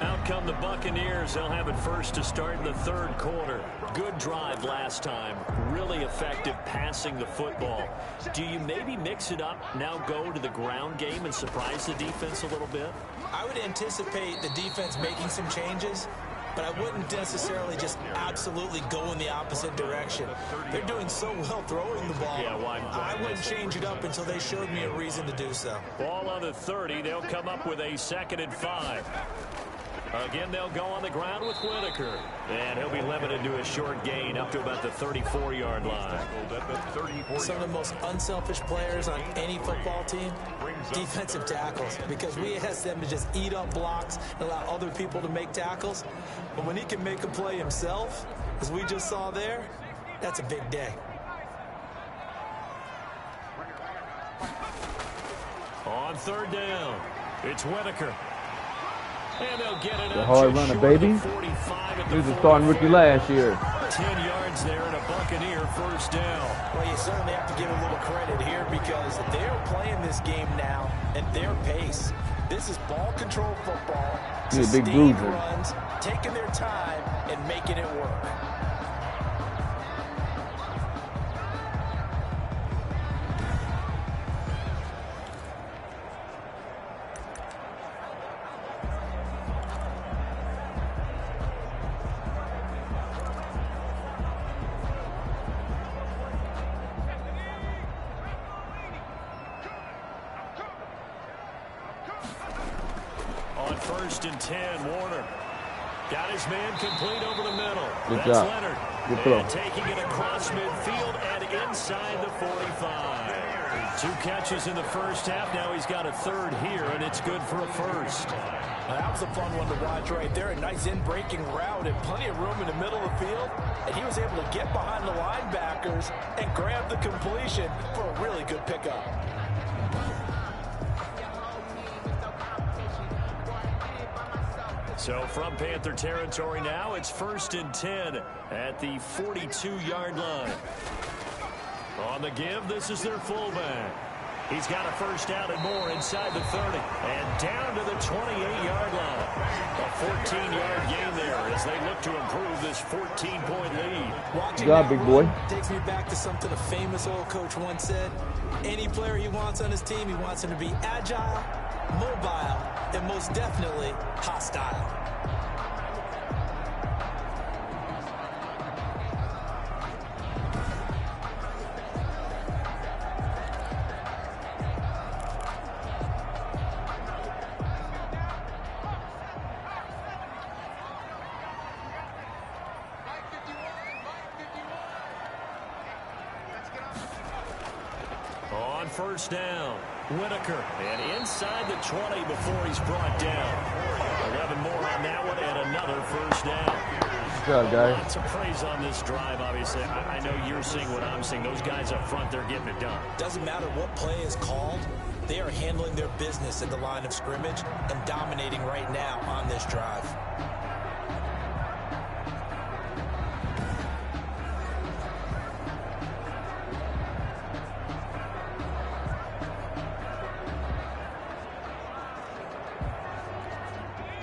Out come the Buccaneers. They'll have it first to start in the third quarter. Good drive last time. Really effective passing the football. Do you maybe mix it up, now go to the ground game and surprise the defense a little bit? I would anticipate the defense making some changes, but I wouldn't necessarily just absolutely go in the opposite direction. They're doing so well throwing the ball. Yeah, I wouldn't change it up until they showed me a reason to do so. Ball on the 30. They'll come up with a 2nd and 5. Again, they'll go on the ground with Whitaker. And he'll be limited to a short gain up to about the 34-yard line. Some of the most unselfish players on any football team, defensive tackles, because we ask them to just eat up blocks and allow other people to make tackles. But when he can make a play himself, as we just saw there, that's a big day. On 3rd down, it's Whitaker. And they'll get it the hard runner, baby. He was a starting rookie last year. 10 yards there and a Buccaneer first down. Well, you certainly have to give a little credit here because they're playing this game now at their pace. This is ball control football. He's a big sustained bruiser. runs, taking their time and making it work. On 1st and 10, Warner got his man complete over the middle. Good That's job. Leonard. Good throw. And taking it across midfield and inside the 45. 2 catches in the first half. Now he's got a 3rd here, and it's good for a first. That was a fun one to watch right there. A nice in-breaking route and plenty of room in the middle of the field. And he was able to get behind the linebackers and grab the completion for a really good pickup. So from Panther territory now, it's 1st and 10 at the 42-yard line. On the give, this is their fullback. He's got a first down and more inside the 30 and down to the 28-yard line. A 14-yard gain there as they look to improve this 14-point lead. Watching Good job, big boy. takes me back to something a famous old coach once said. Any player he wants on his team, he wants him to be agile, mobile, and most definitely hostile. On 1st down, Whitaker, and inside the 20 before he's brought down. 11 more on that one, and another first down. Good job, guys. Lots of praise on this drive, obviously. I know you're seeing what I'm seeing. Those guys up front, they're getting it done. Doesn't matter what play is called. They are handling their business at the line of scrimmage and dominating right now on this drive.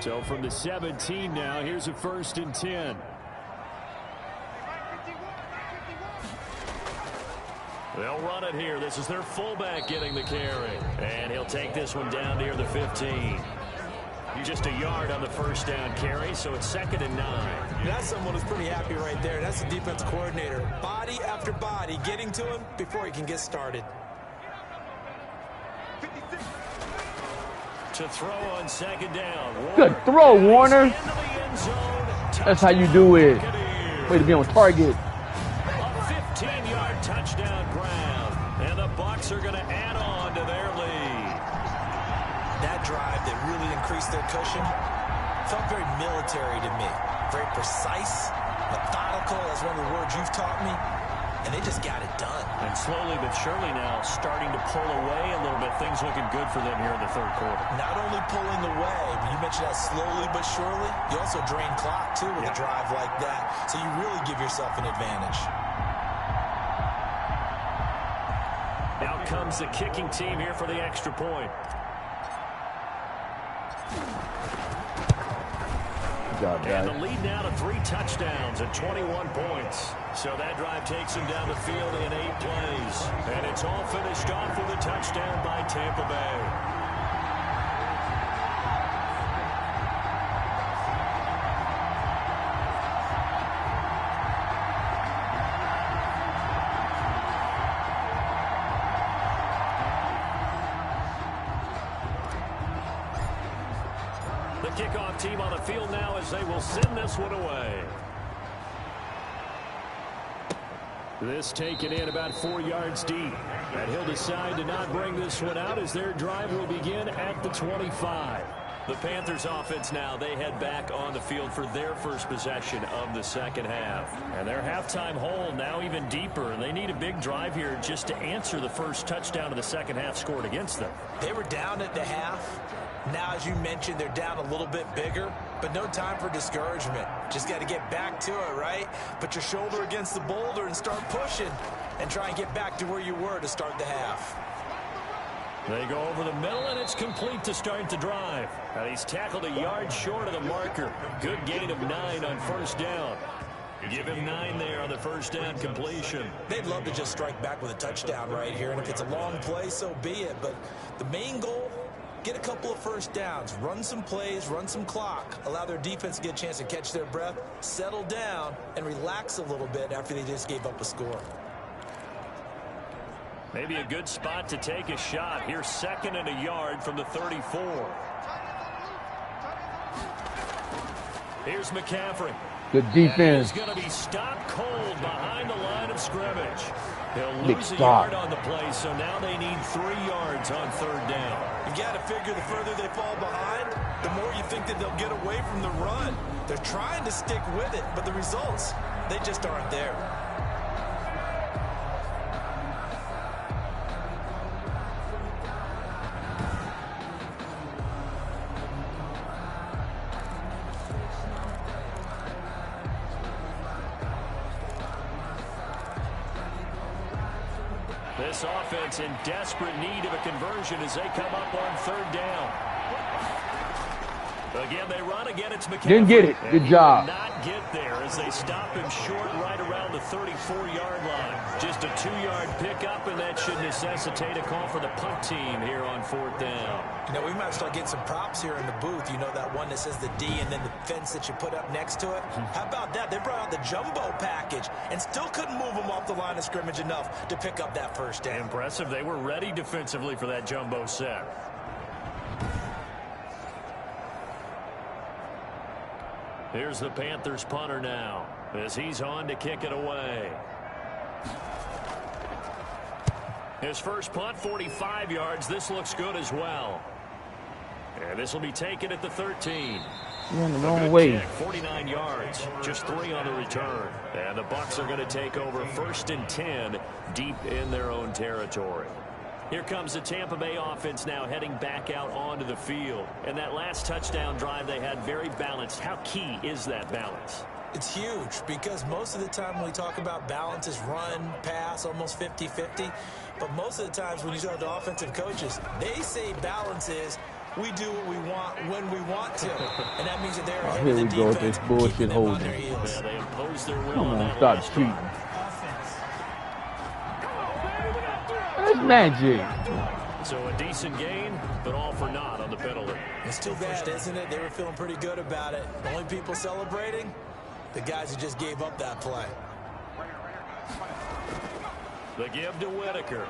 So from the 17 now, here's a 1st and 10. They'll run it here. This is their fullback getting the carry. And he'll take this one down near the 15. Just a yard on the 1st down carry, so it's 2nd and 9. That's someone who's pretty happy right there. That's the defense coordinator. Body after body getting to him before he can get started. To throw on 2nd down. Warner. Good throw, Warner. That's how you do it. Way to be on target. A 15-yard touchdown ground. And the Bucs are going to add on to their lead. That drive that really increased their cushion felt very military to me. Very precise, methodical. That's one of the words you've taught me. And they just got it done. And slowly but surely now starting to pull away a little bit. Things looking good for them here in the 3rd quarter. Not only pulling away, but you mentioned that slowly but surely. You also drain clock, too, with a drive like that. So you really give yourself an advantage. Now comes the kicking team here for the extra point. And the lead now to 3 touchdowns at 21 points. So that drive takes him down the field in 8 plays. And it's all finished off with a touchdown by Tampa Bay. Kickoff team on the field now as they will send this one away. This taken in about 4 yards deep. And he'll decide to not bring this one out as their drive will begin at the 25. The Panthers offense now, they head back on the field for their first possession of the 2nd half. And their halftime hole now even deeper. They need a big drive here just to answer the first touchdown of the 2nd half scored against them. They were down at the half. Now, as you mentioned, they're down a little bit bigger, but no time for discouragement. Just got to get back to it, right? Put your shoulder against the boulder and start pushing and try and get back to where you were to start the half. They go over the middle, and it's complete to start the drive. And he's tackled a yard short of the marker. Good gain of 9 on 1st down. Give him 9 there on the 1st down completion. They'd love to just strike back with a touchdown right here, and if it's a long play, so be it. But the main goal, get a couple of 1st downs, run some plays, run some clock, allow their defense to get a chance to catch their breath, settle down, and relax a little bit after they just gave up a score. Maybe a good spot to take a shot. Here's 2nd and a yard from the 34. Here's McCaffrey. Good defense. He's going to be stopped cold behind the line of scrimmage. He'll lose a yard on the play, so now they need 3 yards on 3rd down. You got to figure the further they fall behind, the more you think that they'll get away from the run. They're trying to stick with it, but the results, they just aren't there. This offense in desperate need of a conversion as they come up on 3rd down. Again, they run. Again, it's McCaffrey. Didn't get it. Good job. Not get there as they stop him short right around the 34-yard line. Just a 2-yard pickup, and that should necessitate a call for the punt team here on 4th down. You know, we might start getting some props here in the booth. You know that one that says the D and then the fence that you put up next to it? How about that? They brought out the jumbo package and still couldn't move them off the line of scrimmage enough to pick up that 1st down. Impressive. They were ready defensively for that jumbo set. Here's the Panthers punter now as he's on to kick it away. His first punt, 45 yards. This looks good as well. And this will be taken at the 13. You're in the wrong way. 49 yards, just 3 on the return. And the Bucs are going to take over 1st and 10 deep in their own territory. Here comes the Tampa Bay offense now heading back out onto the field. And that last touchdown drive they had very balanced. How key is that balance? It's huge because most of the time when we talk about balance is run, pass, almost 50-50. But most of the times when you talk to offensive coaches, they say balance is we do what we want when we want to. And that means that they're ahead of the defense, here we go with this bullshit holding. Yeah, they impose their will Come on on, that stop last cheating. drive. That's magic. So a decent gain, but all for naught on the penalty. It's too bad, isn't it? They were feeling pretty good about it. The only people celebrating, the guys who just gave up that play. The give to Whitaker.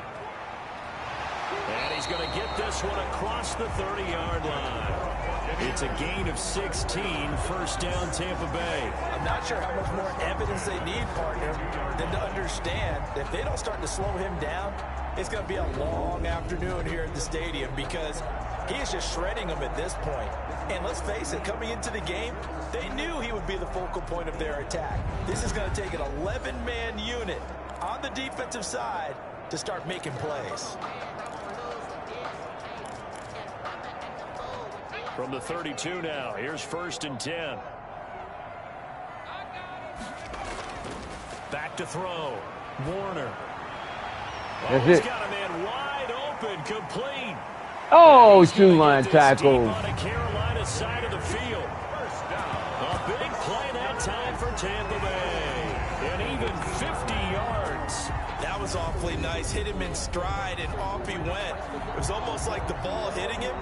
And he's going to get this one across the 30-yard line. It's a gain of 16, 1st down Tampa Bay. I'm not sure how much more evidence they need, partner, than to understand that if they don't start to slow him down, it's going to be a long afternoon here at the stadium because he is just shredding them at this point. And let's face it, coming into the game, they knew he would be the focal point of their attack. This is going to take an 11-man unit on the defensive side to start making plays. From the 32 now, here's 1st and 10. Back to throw. Warner. That's He's it. got a man wide open, complete. Oh, two-line tackle. On the Carolina side of the field. A big play that time for Tampa Bay. And even 50 yards. That was awfully nice. Hit him in stride, and off he went. It was almost like the ball hitting him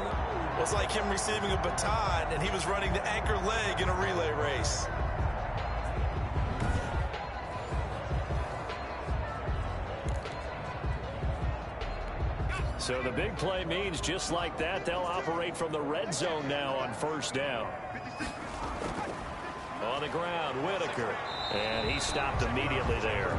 was like him receiving a baton, and he was running the anchor leg in a relay race. So the big play means just like that, they'll operate from the red zone now on 1st down. On the ground, Whitaker. And he stopped immediately there.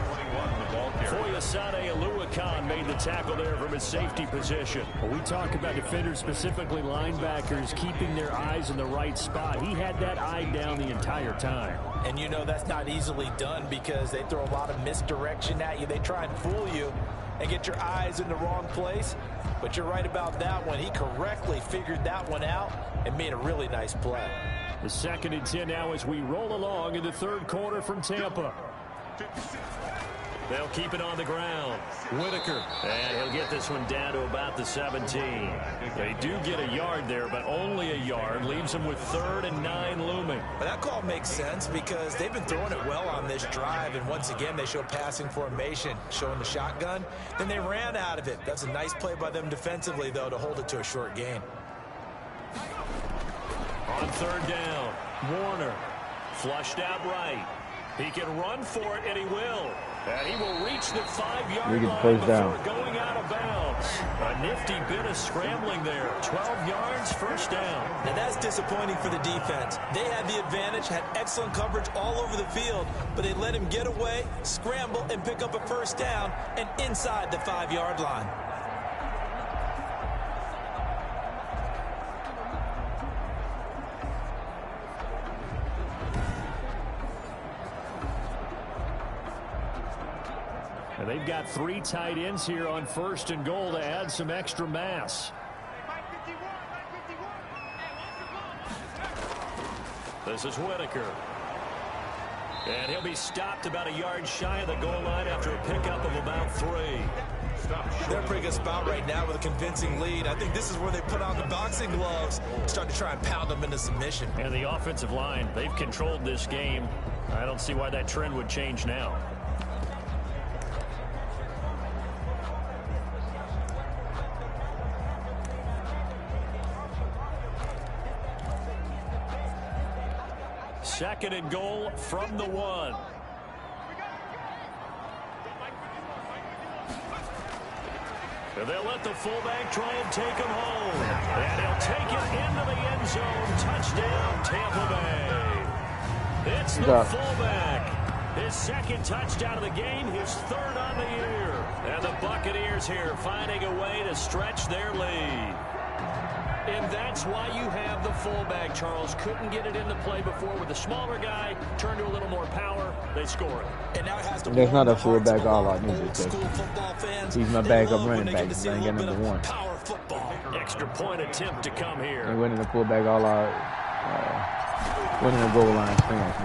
Foyesade Aluakan made the tackle there from his safety position. Well, we talk about defenders, specifically linebackers, keeping their eyes in the right spot. He had that eye down the entire time. And you know that's not easily done because they throw a lot of misdirection at you. They try and fool you and get your eyes in the wrong place. But you're right about that one. He correctly figured that one out and made a really nice play. The 2nd and 10 now as we roll along in the 3rd quarter from Tampa. They'll keep it on the ground. Whitaker. And he'll get this one down to about the 17. They do get a yard there, but only a yard. Leaves them with 3rd and 9 looming. But that call makes sense because they've been throwing it well on this drive. And once again, they show passing formation, showing the shotgun. Then they ran out of it. That's a nice play by them defensively, though, to hold it to a short gain. On 3rd down, Warner flushed out right. He can run for it, and he will. And he will reach the 5-yard line before going out of bounds. A nifty bit of scrambling there. 12 yards, 1st down. Now that's disappointing for the defense. They had the advantage, had excellent coverage all over the field, but they let him get away, scramble, and pick up a 1st down and inside the 5-yard line. And they've got 3 tight ends here on 1st and goal to add some extra mass. This is Whitaker. And he'll be stopped about a yard shy of the goal line after a pickup of about 3. They're in a pretty good spot right now with a convincing lead. I think this is where they put on the boxing gloves, start to try and pound them into submission. And the offensive line, they've controlled this game. I don't see why that trend would change now. Second and goal from the 1. And they'll let the fullback try and take him home. And he'll take it into the end zone. Touchdown, Tampa Bay. It's the fullback. His 2nd touchdown of the game, his 3rd on the year. And the Buccaneers here finding a way to stretch their lead. And that's why you have the fullback, Charles. Couldn't get it into play before with the smaller guy. Turned to a little more power. They score it. And now it has to There's not a fullback all I need old to school football fans. He's my backup running back. He's ain't got number one. Power football. Extra point attempt to come here. And winning the fullback all our winning the goal line stance.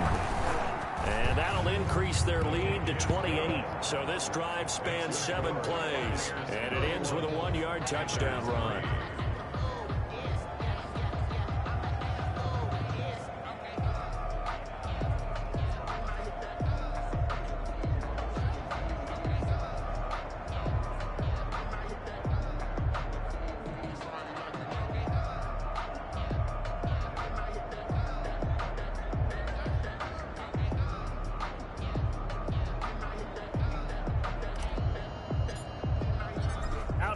And that'll increase their lead to 28. So this drive spans 7 plays. And it ends with a 1-yard touchdown run.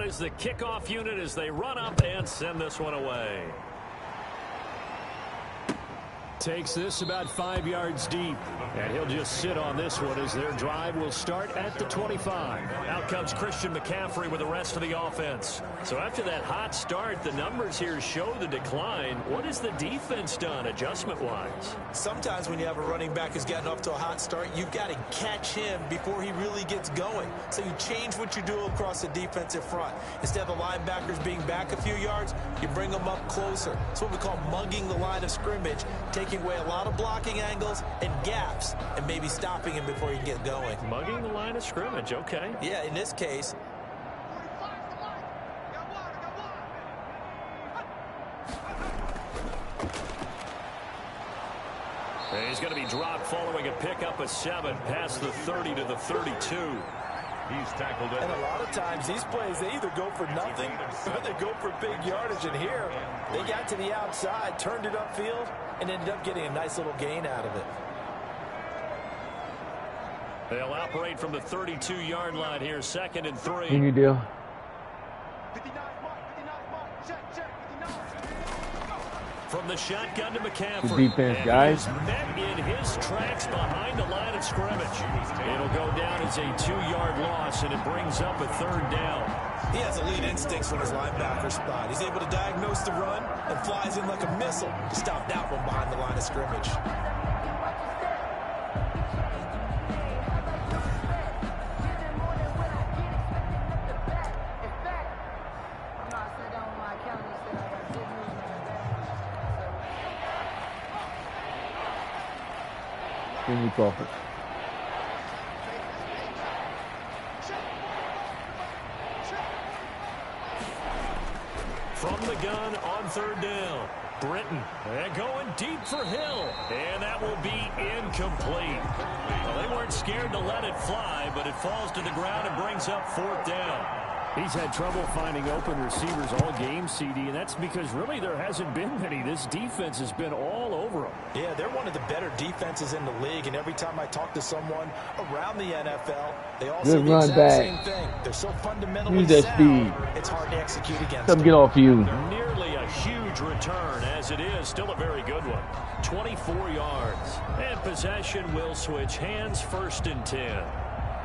Is the kickoff unit as they run up and send this one away. Takes this about 5 yards deep, and he'll just sit on this one as their drive will start at the 25. Out comes Christian McCaffrey with the rest of the offense. So after that hot start, the numbers here show the decline. What has the defense done adjustment-wise? Sometimes when you have a running back who's gotten off to a hot start, you've got to catch him before he really gets going. So you change what you do across the defensive front. Instead of the linebackers being back a few yards, you bring them up closer. It's what we call mugging the line of scrimmage, taking away a lot of blocking angles and gaps and maybe stopping him before he can get going. Mugging the line of scrimmage, okay. Yeah, in this case. And he's going to be dropped following a pickup of 7 past the 30 to the 32. He's tackled it. And a lot of times these plays, they either go for nothing or they go for big yardage. And here, they got to the outside, turned it upfield, and ended up getting a nice little gain out of it. They'll operate from the 32-yard line here, 2nd and 3. Any deal? From the shotgun to McCaffrey. Good defense, guys. Met in his tracks behind the line of scrimmage. It'll go down as a 2-yard loss, and it brings up a 3rd down. He has elite instincts from his linebacker spot. He's able to diagnose the run and flies in like a missile to stop that one behind the line of scrimmage. Crawford. From the gun on 3rd down. Britton and going deep for Hill. And that will be incomplete. Well, they weren't scared to let it fly, but it falls to the ground and brings up 4th down. He's had trouble finding open receivers all game, CD, and that's because really there hasn't been many. This defense has been all over them. Yeah, they're one of the better defenses in the league, and every time I talk to someone around the NFL, they all say the exact same thing. They're so fundamentally sound, it's hard to execute against them. Get off you. Nearly a huge return, as it is still a very good one. 24 yards. And possession will switch hands, 1st and 10.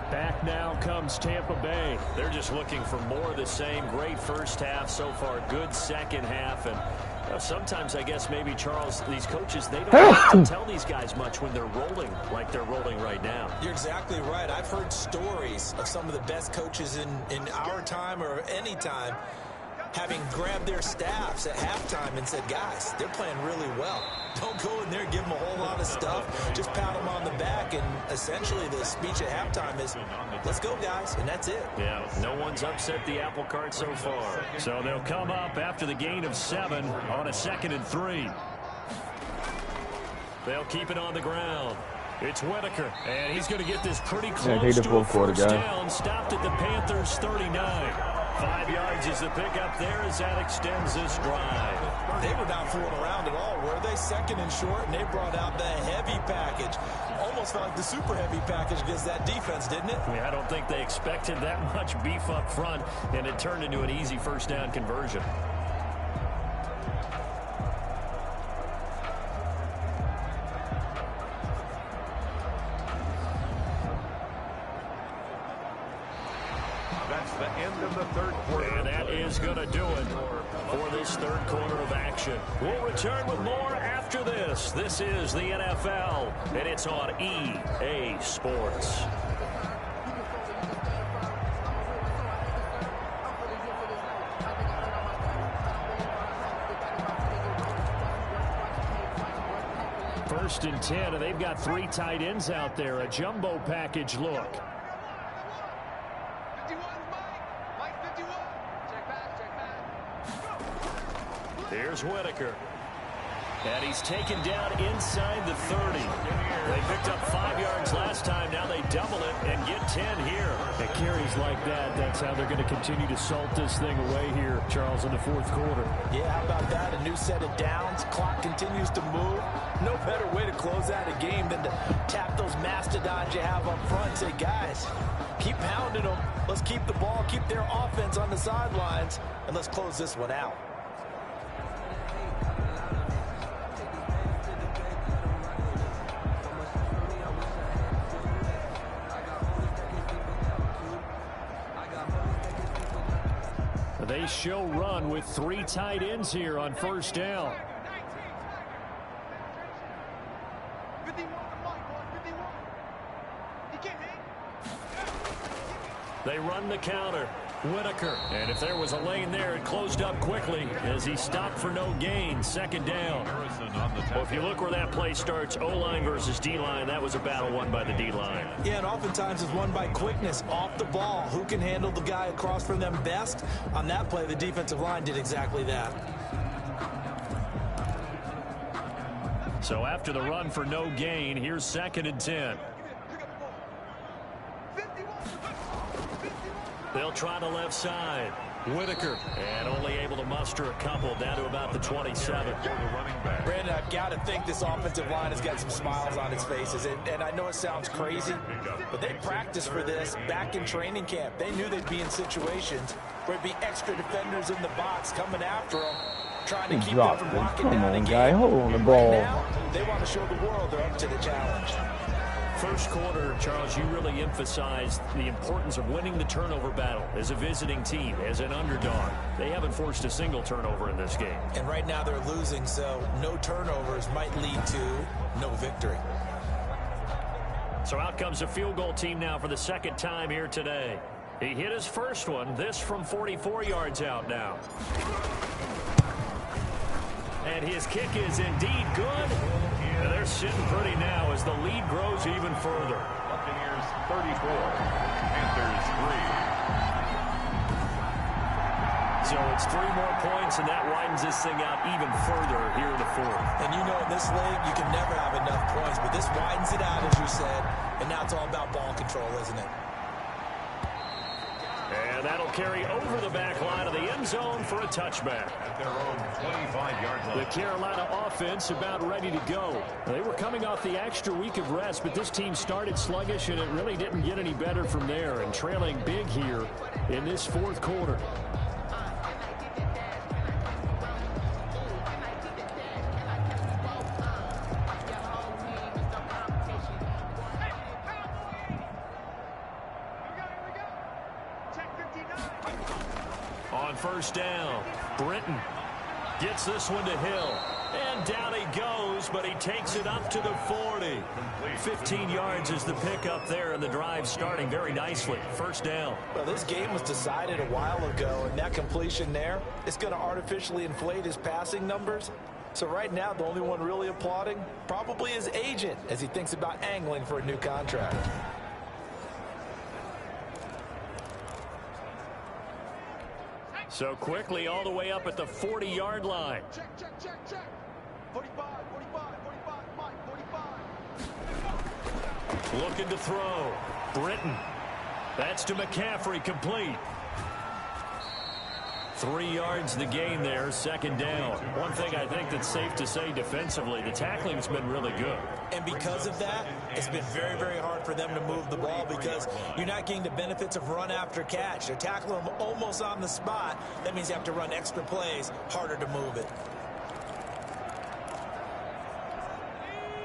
Back now comes Tampa Bay. They're just looking for more of the same. Great first half so far. Good second half. And sometimes I guess maybe, Charles, these coaches, they don't have to tell these guys much when they're rolling like they're rolling right now. You're exactly right. I've heard stories of some of the best coaches in our time or any time having grabbed their staffs at halftime and said, guys, they're playing really well. Don't go in there and give them a whole lot of stuff. Just pat them on the back. And essentially the speech at halftime is, let's go, guys. And that's it. Yeah, no one's upset the apple cart so far. So they'll come up after the gain of 7 on a 2nd and 3. They'll keep it on the ground. It's Whitaker, and he's going to get this pretty close to a first down. Stopped at the Panthers' 39. 5 yards is the pickup there as that extends this drive. They were not fooling around at all, were they? 2nd and short, and they brought out the heavy package. Almost felt like the super heavy package against that defense, didn't it? Yeah, I don't think they expected that much beef up front, and it turned into an easy first down conversion. That's the end of the third quarter. And that is going to do it for this third quarter of action. We'll return with more after this. This is the NFL, and it's on EA Sports. First and 10, and they've got 3 tight ends out there. A jumbo package look. 51, Mike 51. Check back. Here's Whitaker. And he's taken down inside the 30. They picked up 5 yards last time. Now they double it and get 10 here. At carries like that, that's how they're going to continue to salt this thing away here, Charles, in the fourth quarter. Yeah, how about that? A new set of downs. Clock continues to move. No better way to close out a game than to tap those mastodons you have up front and say, guys, keep pounding them. Let's keep the ball, keep their offense on the sidelines, and let's close this one out. They show run with 3 tight ends here on first down. 51, Mike 51. He can't hang. They run the counter. Whitaker. And if there was a lane there, it closed up quickly as he stopped for no gain. Second down. Well, if you look where that play starts, O-line versus D-line, that was a battle won by the D-line. Yeah, and oftentimes it's won by quickness off the ball. Who can handle the guy across from them best? On that play, the defensive line did exactly that. So after the run for no gain, here's second and 10. They'll try the left side. Whitaker, and only able to muster a couple down to about the 27. Brandon, I've got to think this offensive line has got some smiles on its faces. And I know it sounds crazy, but they practiced for this back in training camp. They knew they'd be in situations where it'd be extra defenders in the box coming after them, trying to keep them from blocking down a game. Guy, hold on the ball. Right now, they want to show the world they're up to the challenge. First quarter, Charles, you really emphasized the importance of winning the turnover battle as a visiting team, as an underdog. They haven't forced a single turnover in this game. And right now they're losing, so no turnovers might lead to no victory. So out comes a field goal team now for the second time here today. He hit his first one, this from 44 yards out now. And his kick is indeed good. And they're sitting pretty now as the lead grows even further. Buccaneers 34, Panthers 3. So it's 3 more points, and that widens this thing out even further here in the fourth. And you know, in this league, you can never have enough points, but this widens it out, as you said, and now it's all about ball control, isn't it? And that'll carry over the back line of the end zone for a touchback. At their own 25-yard line. The Carolina offense about ready to go. They were coming off the extra week of rest, but this team started sluggish, and it really didn't get any better from there, and trailing big here in this fourth quarter. First down. Britton gets this one to Hill. And down he goes, but he takes it up to the 40. 15 yards is the pickup there, and the drive starting very nicely. First down. Well, this game was decided a while ago, and that completion there is going to artificially inflate his passing numbers. So right now, the only one really applauding probably his agent as he thinks about angling for a new contract. So quickly all the way up at the 40-yard line. Check. 45, Mike 45. Looking to throw. Britton. That's to McCaffrey, complete. 3 yards the gain there, second down. One thing I think that's safe to say defensively, the tackling's been really good. And because of that, it's been very, very hard for them to move the ball because you're not getting the benefits of run after catch. They're tackling them almost on the spot. That means you have to run extra plays, harder to move it.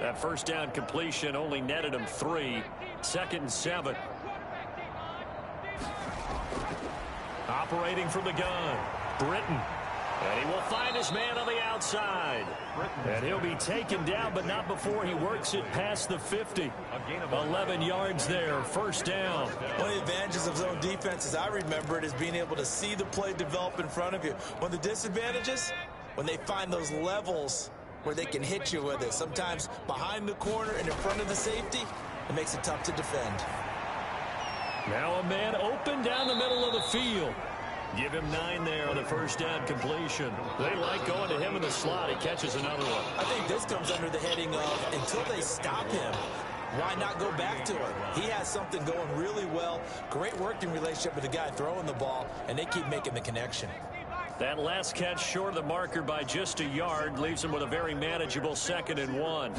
That first down completion only netted him 3. Second and 7. Operating from the gun, Britton. And he will find his man on the outside. And he'll be taken down, but not before he works it past the 50. 11 yards there, first down. One of the advantages of zone defense, as I remember it, is being able to see the play develop in front of you. One of the disadvantages, when they find those levels where they can hit you with it. Sometimes behind the corner and in front of the safety, it makes it tough to defend. Now a man open down the middle of the field. Give him 9 there on the first down completion. They like going to him in the slot. He catches another one. I think this comes under the heading of, until they stop him, why not go back to him? He has something going really well. Great working relationship with the guy throwing the ball, and they keep making the connection. That last catch short of the marker by just a yard leaves him with a very manageable 2nd and 1.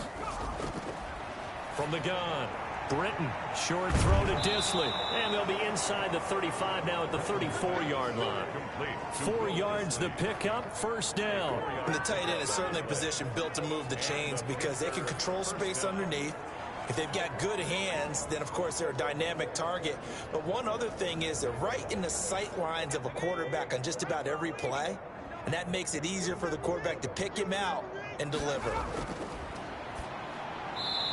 From the gun, Britton, short throw to Disley, and they'll be inside the 35 now at the 34-yard line. 4 yards the pickup, first down. And the tight end is certainly a position built to move the chains because they can control space underneath. If they've got good hands, then, of course, they're a dynamic target. But one other thing is they're right in the sight lines of a quarterback on just about every play, and that makes it easier for the quarterback to pick him out and deliver.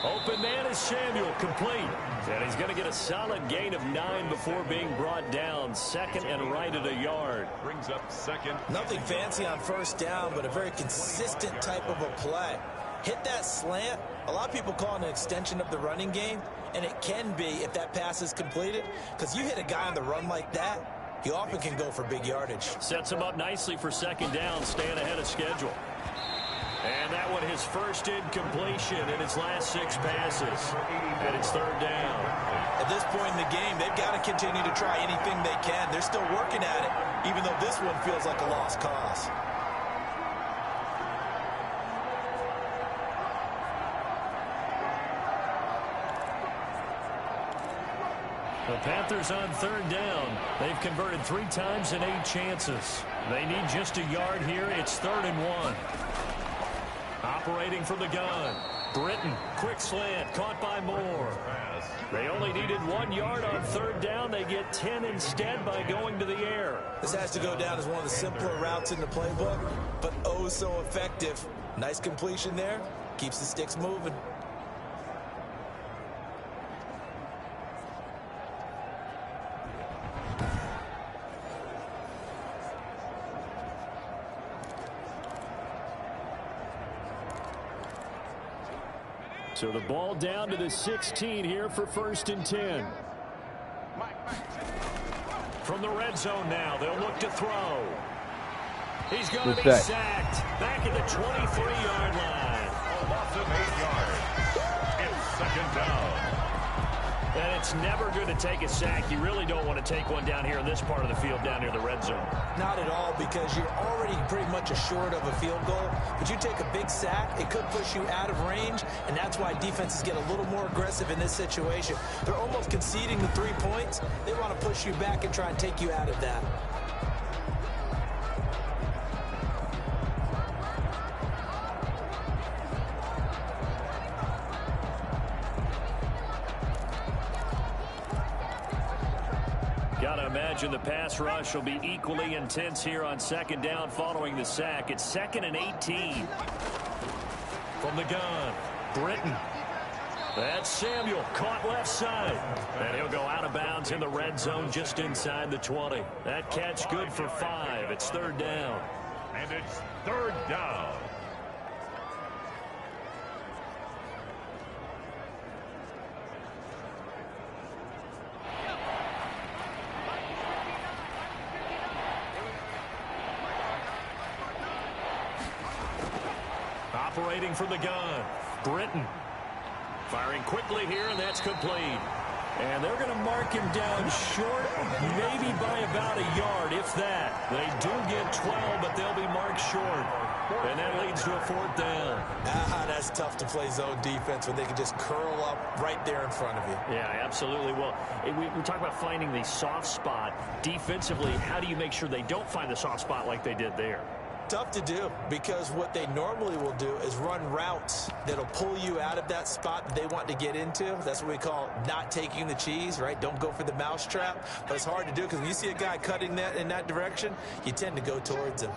Open man is Samuel, complete. And he's going to get a solid gain of 9 before being brought down. 2nd and right at a yard. Brings up 2nd. Nothing fancy on first down, but a very consistent type of a play. Hit that slant. A lot of people call it an extension of the running game, and it can be if that pass is completed, because you hit a guy on the run like that, he often can go for big yardage. Sets him up nicely for 2nd down, staying ahead of schedule. And that one his first incompletion in his last 6 passes. And it's 3rd down. At this point in the game, they've got to continue to try anything they can. They're still working at it, even though this one feels like a lost cause. The Panthers on 3rd down. They've converted 3 times in 8 chances. They need just a yard here. It's 3rd and 1. Operating from the gun, Britton, quick slant, caught by Moore. They only needed 1 yard on 3rd down. They get 10 instead by going to the air. This has to go down as one of the simpler routes in the playbook, but oh so effective. Nice completion there, keeps the sticks moving. So the ball down to the 16 here for 1st and 10. From the red zone now, they'll look to throw. He's going to be sacked back at the 23-yard line. A loss of 8 yards. It's 2nd down. And it's never good to take a sack. You really don't want to take one down here in this part of the field down near the red zone. Not at all, because you're already pretty much assured of a field goal. But you take a big sack, it could push you out of range, and that's why defenses get a little more aggressive in this situation. They're almost conceding the 3 points. They want to push you back and try and take you out of that. The pass rush will be equally intense here on 2nd down following the sack. It's 2nd and 18. From the gun, Britton. That's Samuel, caught left side. And he'll go out of bounds in the red zone just inside the 20. That catch good for 5. It's 3rd down. And it's 3rd down. Operating from the gun, Britton. Firing quickly here, and that's complete. And they're going to mark him down short, maybe by about a yard, if that. They do get 12, but they'll be marked short. And that leads to a 4th down. That's tough to play zone defense when they can just curl up right there in front of you. Yeah, absolutely. Well, we talk about finding the soft spot defensively. How do you make sure they don't find the soft spot like they did there? tough to do because what they normally will do is run routes that'll pull you out of that spot that they want to get into. That's what we call not taking the cheese, right? Don't go for the mousetrap. But it's hard to do because when you see a guy cutting that in that direction, you tend to go towards him.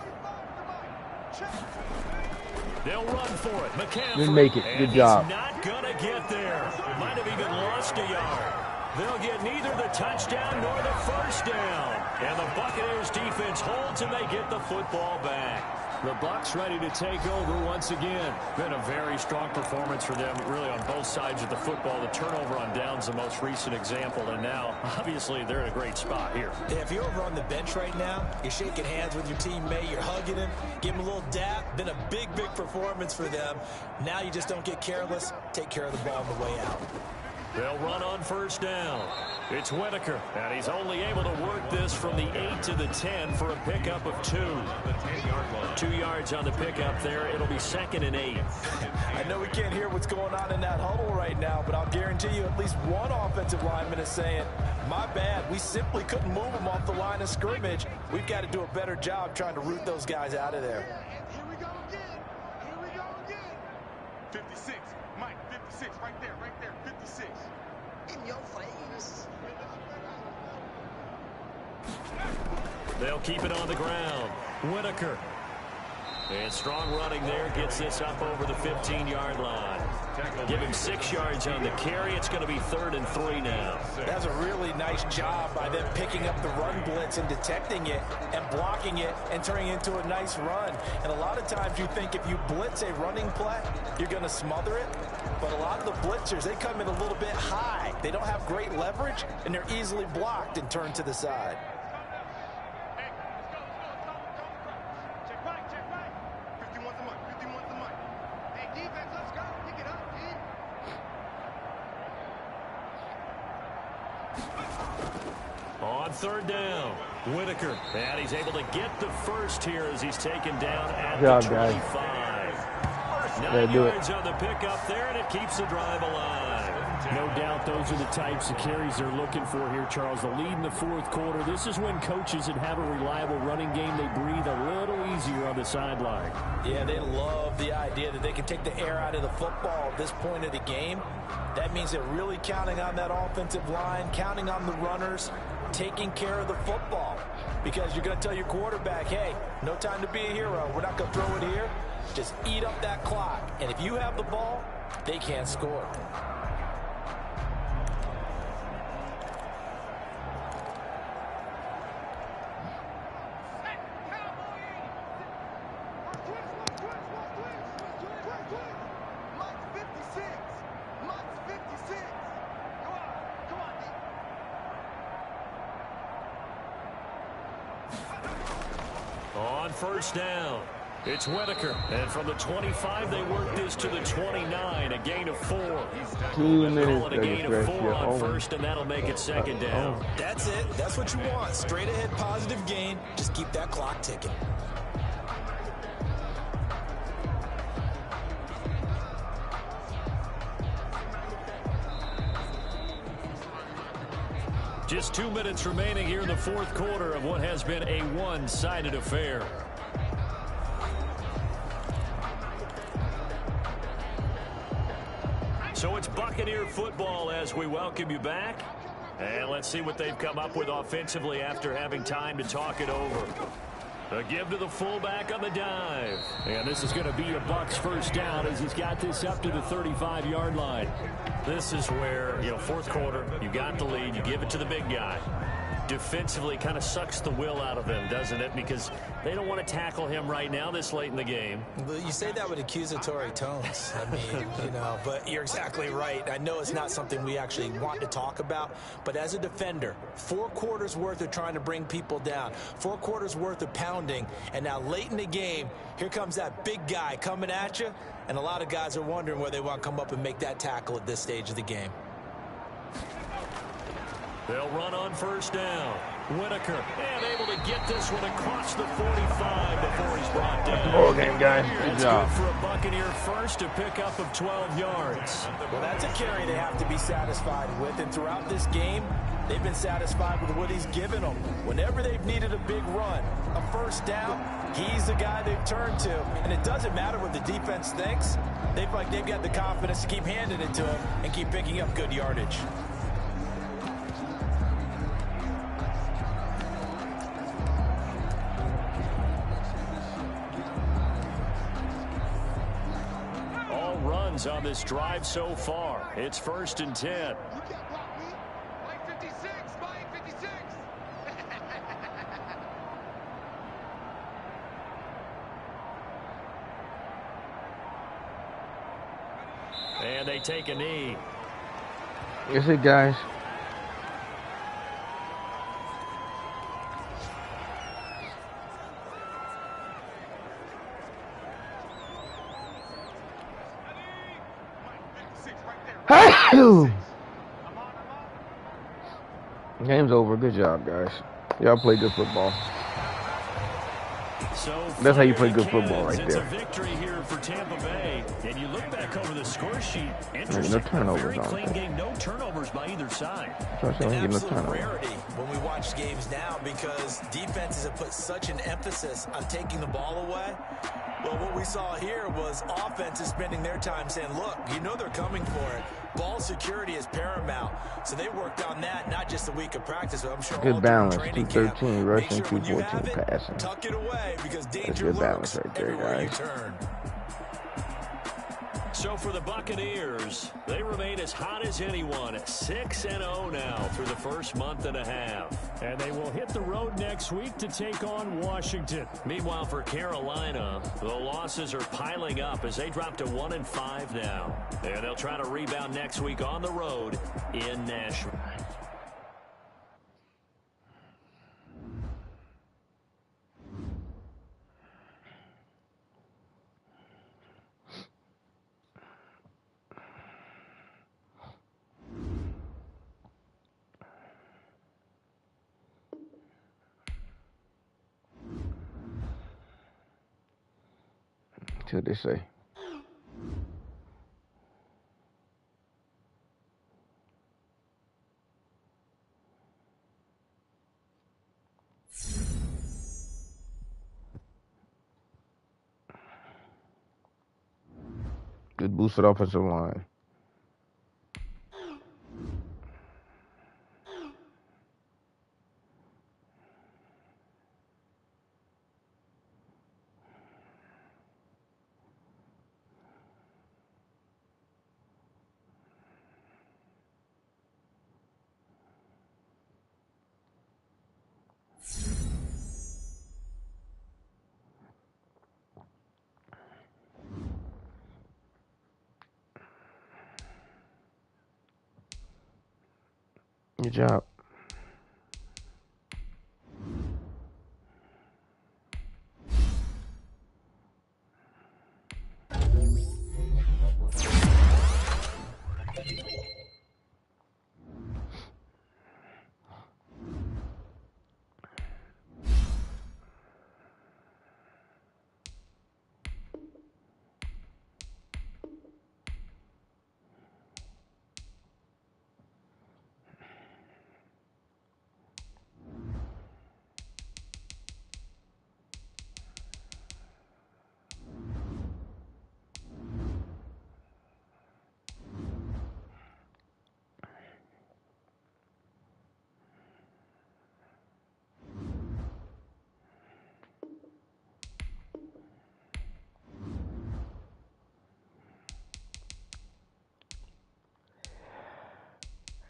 They'll run for it. McCaffrey. Didn't make it. Good job. He's not going to get there. Might have even lost a yard. They'll get neither the touchdown nor the first down. And the Buccaneers defense holds and they get the football back. The Bucs ready to take over once again. Been a very strong performance for them, really, on both sides of the football. The turnover on downs, the most recent example, and now, obviously, they're in a great spot here. Yeah, if you're over on the bench right now, you're shaking hands with your teammate, you're hugging him, give him a little dap. Been a big performance for them. Now you just don't get careless. Take care of the ball on the way out. They'll run on first down. It's Whitaker, and he's only able to work this from the 8 to the 10 for a pickup of 2. 2 yards on the pickup there. It'll be 2nd and 8. I know we can't hear what's going on in that huddle right now, but I'll guarantee you at least one offensive lineman is saying, my bad, we simply couldn't move them off the line of scrimmage. We've got to do a better job trying to root those guys out of there. Here we go again. Here we go again. 56. Mike, 56. Right there. 56. In your face. They'll keep it on the ground. Whitaker. And strong running there gets this up over the 15-yard line. Give him 6 yards on the carry. It's going to be 3rd and 3 now. That's a really nice job by them picking up the run blitz and detecting it and blocking it and turning it into a nice run. And a lot of times you think if you blitz a running play, you're going to smother it. But a lot of the blitzers, they come in a little bit high. They don't have great leverage, and they're easily blocked and turned to the side. On 3rd down, Whitaker, and he's able to get the first here as he's taken down at the 25. 9 yards on the pickup there, and it keeps the drive alive. No doubt those are the types of carries they're looking for here, Charles. The lead in the 4th quarter. This is when coaches that have a reliable running game, they breathe a little easier on the sideline. Yeah, they love the idea that they can take the air out of the football at this point of the game. That means they're really counting on that offensive line, counting on the runners, taking care of the football. Because you're going to tell your quarterback, hey, no time to be a hero. We're not going to throw it here. Just eat up that clock. And if you have the ball, they can't score. On first down, it's Whitaker. And from the 25, they work this to the 29, a gain of 4. 2 minutes. Call it a gain of 4 on first, and that'll make it 2nd down. That's it. That's what you want. Straight ahead positive gain. Just keep that clock ticking. Just 2 minutes remaining here in the 4th quarter of what has been a one-sided affair. So it's Buccaneer football as we welcome you back. And let's see what they've come up with offensively after having time to talk it over. A give to the fullback on the dive. And this is going to be a Bucs first down as he's got this up to the 35-yard line. This is where, 4th quarter, you got the lead, you give it to the big guy. Defensively kind of sucks the will out of him, doesn't it? Because they don't want to tackle him right now this late in the game. You say that with accusatory tones. I mean, but you're exactly right. I know it's not something we actually want to talk about, but as a defender, 4 quarters worth of trying to bring people down, 4 quarters worth of pounding, and now late in the game, here comes that big guy coming at you, and a lot of guys are wondering where they want to come up and make that tackle at this stage of the game. They'll run on first down. Whitaker, and able to get this one across the 45 before he's brought down. Ball game, guys. Good job. Good for a Buccaneer first, a pickup of 12 yards. Well, that's a carry they have to be satisfied with, and throughout this game, They've been satisfied with what he's given them. Whenever they've needed a big run, a first down, he's the guy they've turned to. And it doesn't matter what the defense thinks. They've got the confidence to keep handing it to him and keep picking up good yardage. All runs on this drive so far. It's 1st and 10. And they take a knee. Is it, guys? Game's over. Good job, guys. Y'all play good football. So that's how you play good football right it's there. A victory here for Tampa Bay. And you look back over the score sheet. No turnovers. Very clean game. No turnovers by either side. An absolute rarity when we watch games now because defenses have put such an emphasis on taking the ball away. Well, what we saw here was offenses spending their time saying, look, you know they're coming for it. Ball security is paramount. So they worked on that, not just a week of practice, but I'm sure good all balance. training 213 rushing, sure 214 passing. Tuck it away because danger That's good lurks balance right there, everywhere you guys. turn. So for the Buccaneers, they remain as hot as anyone at 6-0 now through the first month and a half. And they will hit the road next week to take on Washington. Meanwhile, for Carolina, the losses are piling up as they drop to 1-5 now. And they'll try to rebound next week on the road in Nashville. What they say? Good boosted offensive line. Good job.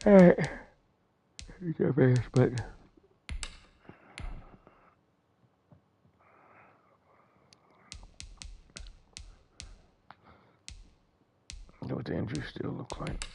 All right. You got fast, but what the injury still look like.